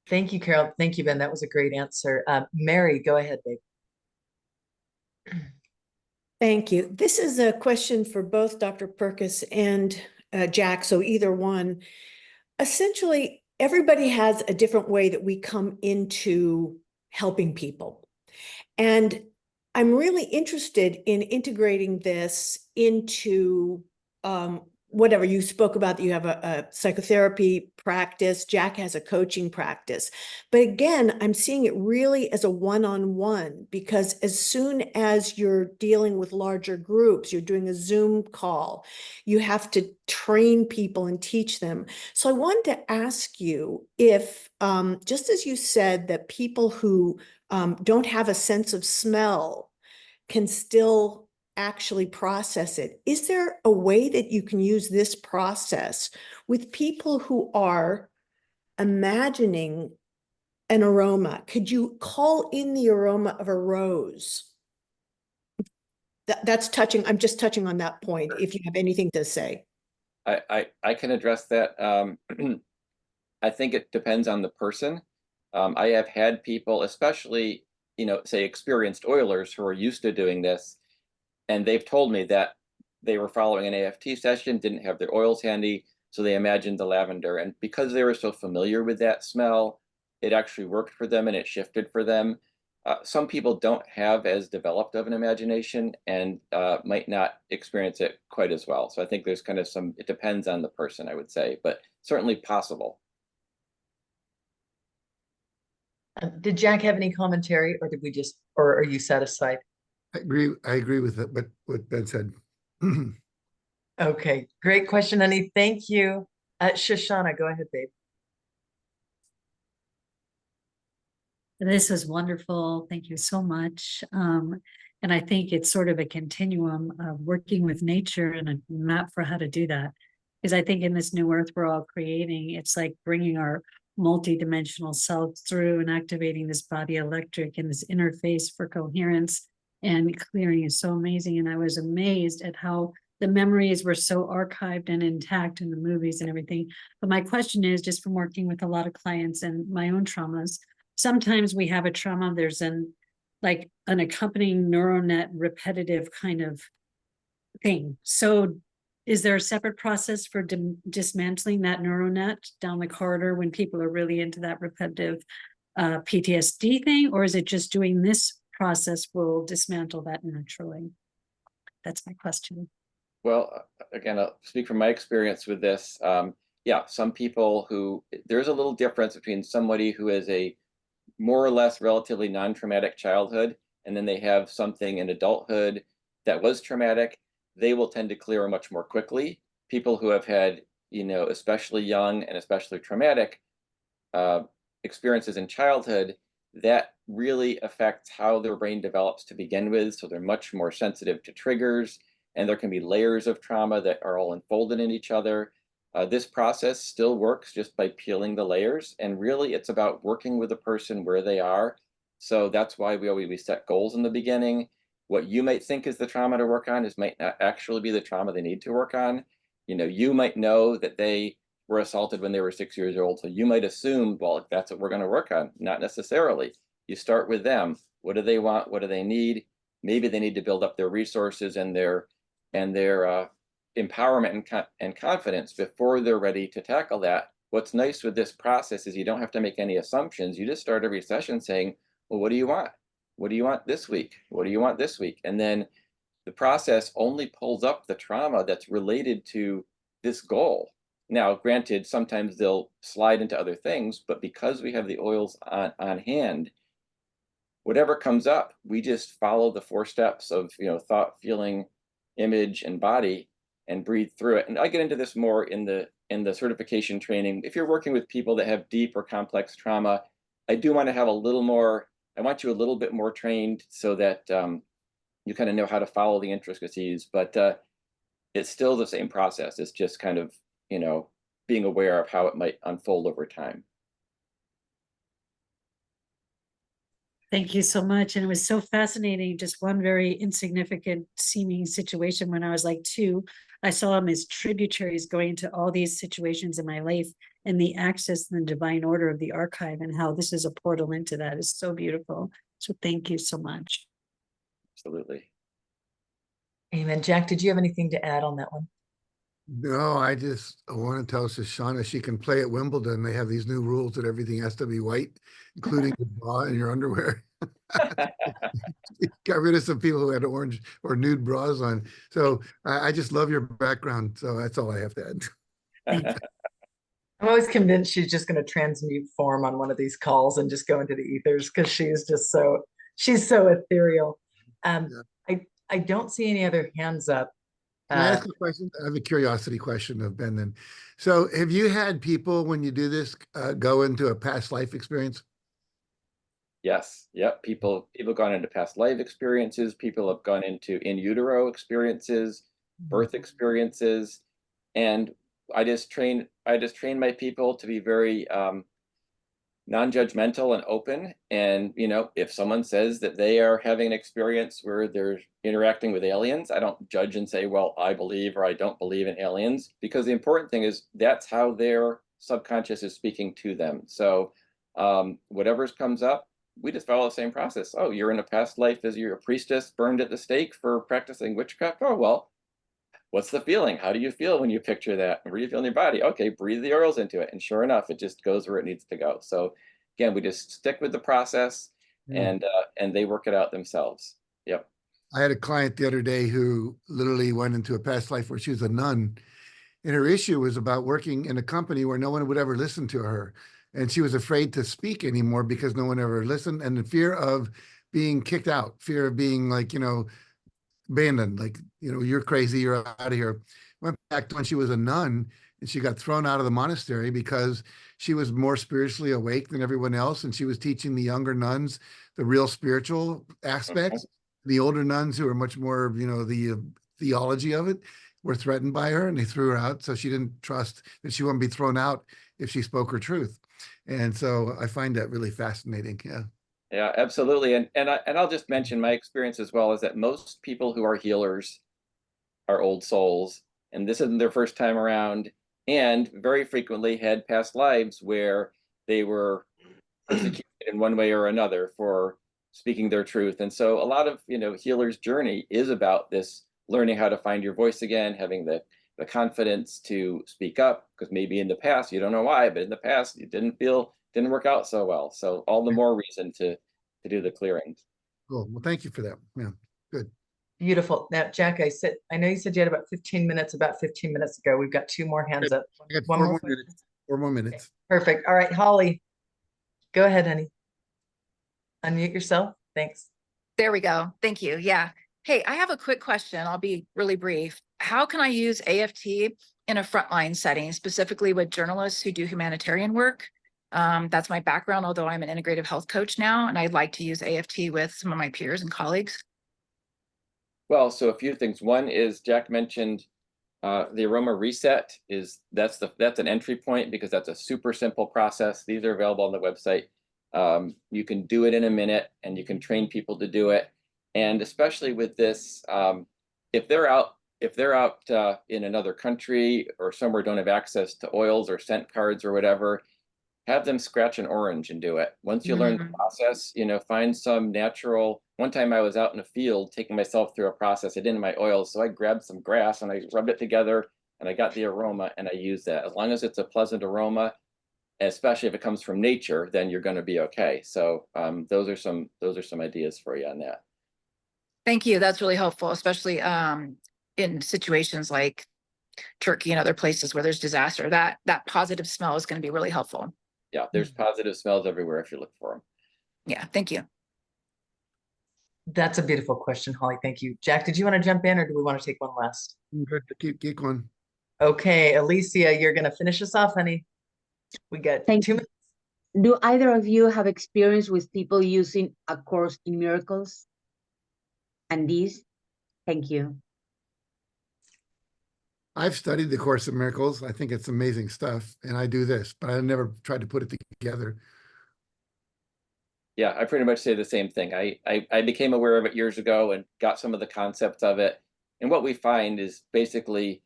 Thank you, Carol. Thank you, Ben. That was a great answer. Mary, go ahead, babe. Thank you. This is a question for both Dr. Perkus and Jack, so either one. Essentially, everybody has a different way that we come into helping people. And I'm really interested in integrating this into whatever you spoke about, that you have a psychotherapy practice. Jack has a coaching practice. But again, I'm seeing it really as a one-on-one, because as soon as you're dealing with larger groups, you're doing a Zoom call, you have to train people and teach them. So I wanted to ask you if, just as you said, that people who don't have a sense of smell can still actually process it. Is there a way that you can use this process with people who are imagining an aroma? Could you call in the aroma of a rose? That's touching. I'm just touching on that point. If you have anything to say. I can address that. I think it depends on the person. I have had people, especially, say experienced oilers who are used to doing this, and they've told me that they were following an AFT session, didn't have their oils handy, so they imagined the lavender. And because they were so familiar with that smell, it actually worked for them and it shifted for them. Some people don't have as developed of an imagination and might not experience it quite as well. So I think there's kind of it depends on the person, I would say, but certainly possible. Did Jack have any commentary, or are you satisfied? I agree with what Ben said. Okay, great question, honey. Thank you. Shoshana, go ahead, babe. This is wonderful. Thank you so much. And I think it's sort of a continuum of working with nature and a map for how to do that. Because I think in this new earth we're all creating, it's like bringing our multidimensional selves through and activating this body electric and this interface for coherence and clearing is so amazing. And I was amazed at how the memories were so archived and intact in the movies and everything. But my question is, just from working with a lot of clients and my own traumas, sometimes we have a trauma, there's an accompanying neuronet repetitive kind of thing. So is there a separate process for dismantling that neuronet down the corridor when people are really into that repetitive PTSD thing? Or is it just doing this process will dismantle that naturally? That's my question. Well, again, I'll speak from my experience with this. Yeah, some people there's a little difference between somebody who has a more or less relatively non-traumatic childhood, and then they have something in adulthood that was traumatic. They will tend to clear much more quickly. People who have had, especially young and especially traumatic experiences in childhood, that really affects how their brain develops to begin with. So they're much more sensitive to triggers, and there can be layers of trauma that are all unfolded in each other. This process still works just by peeling the layers. And really, it's about working with a person where they are. So that's why we set goals in the beginning. What you might think is the trauma to work on might not actually be the trauma they need to work on. You might know that they were assaulted when they were 6 years old. So you might assume, well, that's what we're going to work on. Not necessarily. You start with them. What do they want? What do they need? Maybe they need to build up their resources and their empowerment and confidence before they're ready to tackle that. What's nice with this process is you don't have to make any assumptions. You just start every session saying, well, what do you want? What do you want this week? What do you want this week? And then the process only pulls up the trauma that's related to this goal. Now, granted, sometimes they'll slide into other things, but because we have the oils on hand, whatever comes up, we just follow the 4 steps of, thought, feeling, image, and body, and breathe through it. And I get into this more in the certification training. If you're working with people that have deep or complex trauma, I do want to have I want you a little bit more trained so that you kind of know how to follow the intricacies, but it's still the same process. It's just kind of, being aware of how it might unfold over time. Thank you so much. And it was so fascinating. Just one very insignificant seeming situation when I was like 2, I saw them as tributaries going into all these situations in my life, and the access and the divine order of the archive and how this is a portal into that is so beautiful. So thank you so much. Absolutely. Amen. Jack, did you have anything to add on that one? No, I want to tell Shoshana she can play at Wimbledon. They have these new rules that everything has to be white, including the bra and your underwear. Got rid of some people who had orange or nude bras on. So I just love your background. So that's all I have to add. I'm always convinced she's just going to transmute form on one of these calls and just go into the ethers because she's so ethereal. I don't see any other hands up. Can I ask a question? I have a curiosity question of Ben then. So have you had people, when you do this, go into a past life experience? Yes. Yep. People gone into past life experiences. People have gone into in utero experiences, birth experiences, and I just train my people to be very non-judgmental and open. And if someone says that they are having an experience where they're interacting with aliens, I don't judge and say, well, I believe or I don't believe in aliens, because the important thing is that's how their subconscious is speaking to them. So whatever comes up, we just follow the same process. Oh, you're in a past life as you're a priestess burned at the stake for practicing witchcraft. Oh, well, what's the feeling? How do you feel when you picture that? Where do you feel in your body? Okay, breathe the oils into it. And sure enough, it just goes where it needs to go. So again, we just stick with the process and they work it out themselves. Yep. I had a client the other day who literally went into a past life where she was a nun. And her issue was about working in a company where no one would ever listen to her. And she was afraid to speak anymore because no one ever listened. And the fear of being kicked out, fear of being abandoned, you're crazy, you're out of here. Went back to when she was a nun and she got thrown out of the monastery because she was more spiritually awake than everyone else. And she was teaching the younger nuns the real spiritual aspects. The older nuns who are much more, the theology of it were threatened by her and they threw her out. So she didn't trust that she wouldn't be thrown out if she spoke her truth. And so I find that really fascinating. Yeah. Yeah, absolutely. And I'll just mention my experience as well is that most people who are healers are old souls, and this isn't their first time around, and very frequently had past lives where they were persecuted in one way or another for speaking their truth. And so a lot of, healers' journey is about this learning how to find your voice again, having the confidence to speak up, because maybe in the past, you don't know why, but in the past, it didn't work out so well. So all the more reason to do the clearings. Cool. Well, thank you for that. Yeah, good. Beautiful. Now, Jack, I know you said you had about 15 minutes ago. We've got 2 more hands up. I got One 4 more more question? minutes. 4 more minutes. Okay, perfect. All right, Holly, go ahead, honey. Unmute yourself. Thanks. There we go. Thank you. Yeah. Hey, I have a quick question. I'll be really brief. How can I use AFT in a frontline setting, specifically with journalists who do humanitarian work? That's my background, although I'm an integrative health coach now, and I'd like to use AFT with some of my peers and colleagues. Well, so a few things. One is Jack mentioned the aroma reset that's an entry point because that's a super simple process. These are available on the website. You can do it in a minute and you can train people to do it. And especially with this, if if they're out in another country or somewhere don't have access to oils or scent cards or whatever, have them scratch an orange and do it. Once you learn the process, find some natural. One time I was out in a field taking myself through a process. I didn't have my oils, so I grabbed some grass and I rubbed it together and I got the aroma and I used that. As long as it's a pleasant aroma, especially if it comes from nature, then you're going to be okay. So those are some ideas for you on that. Thank you. That's really helpful, especially in situations like Turkey and other places where there's disaster. That positive smell is going to be really helpful. Yeah, there's positive smells everywhere if you look for them. Yeah, thank you. That's a beautiful question, Holly. Thank you. Jack, did you want to jump in or do we want to take one last? Good. Keep going. Okay, Alicia, you're going to finish us off, honey. We got 2 minutes. Do either of you have experience with people using A Course in Miracles? And these? Thank you. I've studied the Course in Miracles. I think it's amazing stuff. And I do this, but I never tried to put it together. Yeah, I pretty much say the same thing. I became aware of it years ago and got some of the concepts of it. And what we find is basically,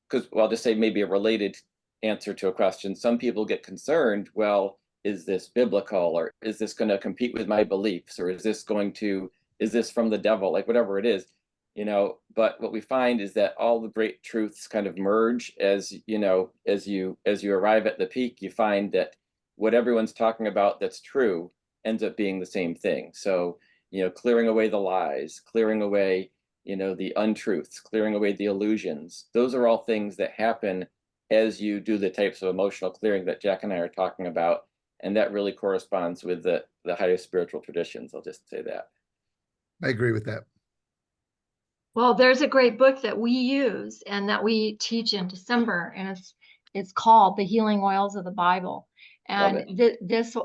because I'll just say maybe a related answer to a question. Some people get concerned, well, is this biblical, or is this going to compete with my beliefs, or is this from the devil, like whatever it is, but what we find is that all the great truths kind of merge as you arrive at the peak. You find that what everyone's talking about that's true ends up being the same thing. So, clearing away the lies, clearing away, the untruths, clearing away the illusions. Those are all things that happen as you do the types of emotional clearing that Jack and I are talking about. And that really corresponds with the highest spiritual traditions. I'll just say that. I agree with that. Well, there's a great book that we use and that we teach in December, and it's called The Healing Oils of the Bible. And this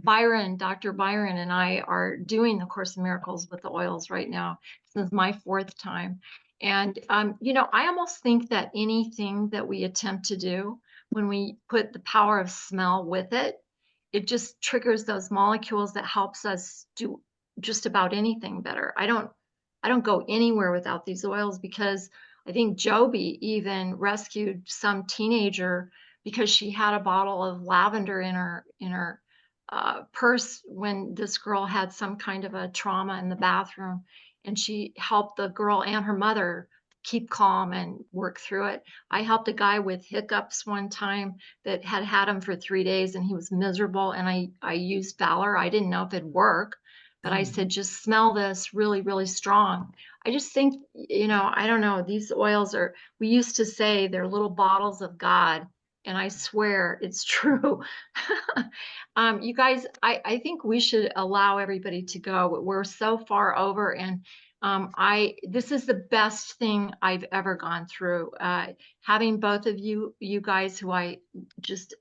Byron, Dr. Byron, and I are doing the Course in Miracles with the oils right now. This is my 4th time. And, I almost think that anything that we attempt to do, when we put the power of smell with it, it just triggers those molecules that helps us do just about anything better. I don't go anywhere without these oils, because I think Joby even rescued some teenager because she had a bottle of lavender in her purse when this girl had some kind of a trauma in the bathroom, and she helped the girl and her mother keep calm and work through it. I helped a guy with hiccups one time that had him for 3 days and he was miserable, and I used Valor. I didn't know if it'd work, but I said, just smell this really, really strong. I just think, I don't know, these oils we used to say they're little bottles of God, and I swear it's true. You guys, I think we should allow everybody to go. We're so far over, and this is the best thing I've ever gone through. Having both of you guys who I just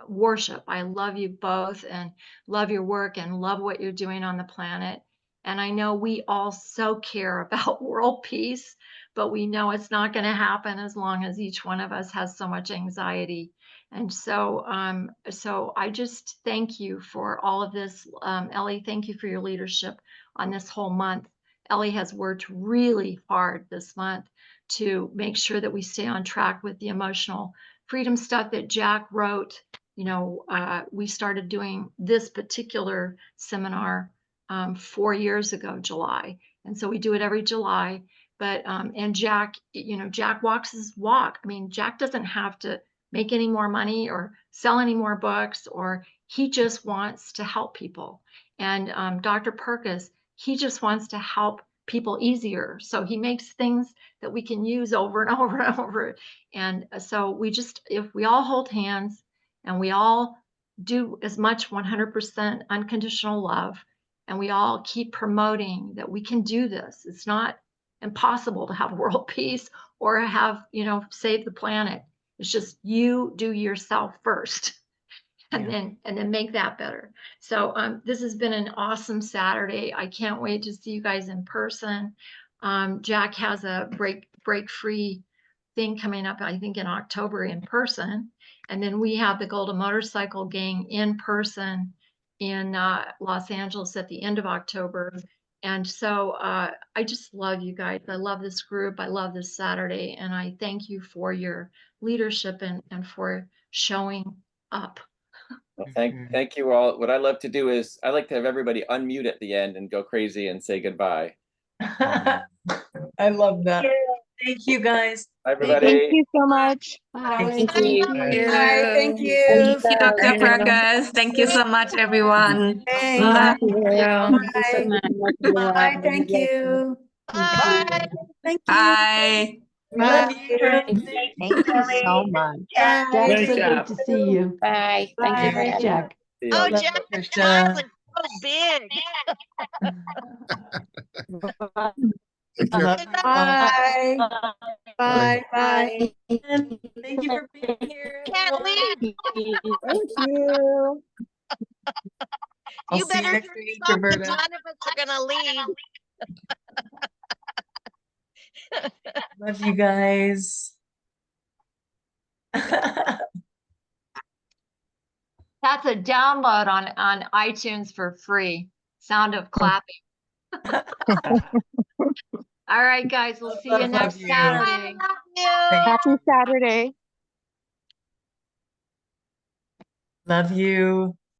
worship. I love you both and love your work and love what you're doing on the planet. And I know we all so care about world peace, but we know it's not going to happen as long as each one of us has so much anxiety. And so I just thank you for all of this. Ellie, thank you for your leadership on this whole month. Ellie has worked really hard this month to make sure that we stay on track with the emotional freedom stuff that Jack wrote. We started doing this particular seminar 4 years ago, July. And so we do it every July. But, and Jack, Jack walks his walk. I mean, Jack doesn't have to make any more money or sell any more books, or he just wants to help people. And Dr. Perkus, he just wants to help people easier. So he makes things that we can use over and over and over. And so if we all hold hands and we all do as much 100% unconditional love, and we all keep promoting that we can do this. It's not impossible to have world peace or have, save the planet. It's just you do yourself first. And then make that better. So this has been an awesome Saturday. I can't wait to see you guys in person. Jack has a break free thing coming up, I think in October in person. And then we have the Golden Motorcycle Gang in person in Los Angeles at the end of October. And so I just love you guys. I love this group. I love this Saturday. And I thank you for your leadership and for showing up. Well, thank you all. What I love to do is I like to have everybody unmute at the end and go crazy and say goodbye. I love that. Thank you, guys. Bye, everybody. Thank you so much. Thank Bye. you. Bye, thank you. Thank you, Dr. Perkus. Thank you so much, everyone. Thanks. Bye. Bye. Bye, thank you. Bye. Thank you. Bye. Love you. Thank you so much. Bye. Great job. see you. Bye. Thank you, Bye. Jack. See Oh, y'all. Love Jack, you, that smile Trisha. is so big. Take care. Love you all. Bye. Bye. Bye. And thank you for being here. Can't everyone. leave. Thank you. I'll You see you better next hurry week, up. Roberta. None of us are gonna leave. Love you guys. That's a download on iTunes for free. Sound of clapping. All right, guys, we'll see you Love next you. Saturday. Happy Saturday. Love you.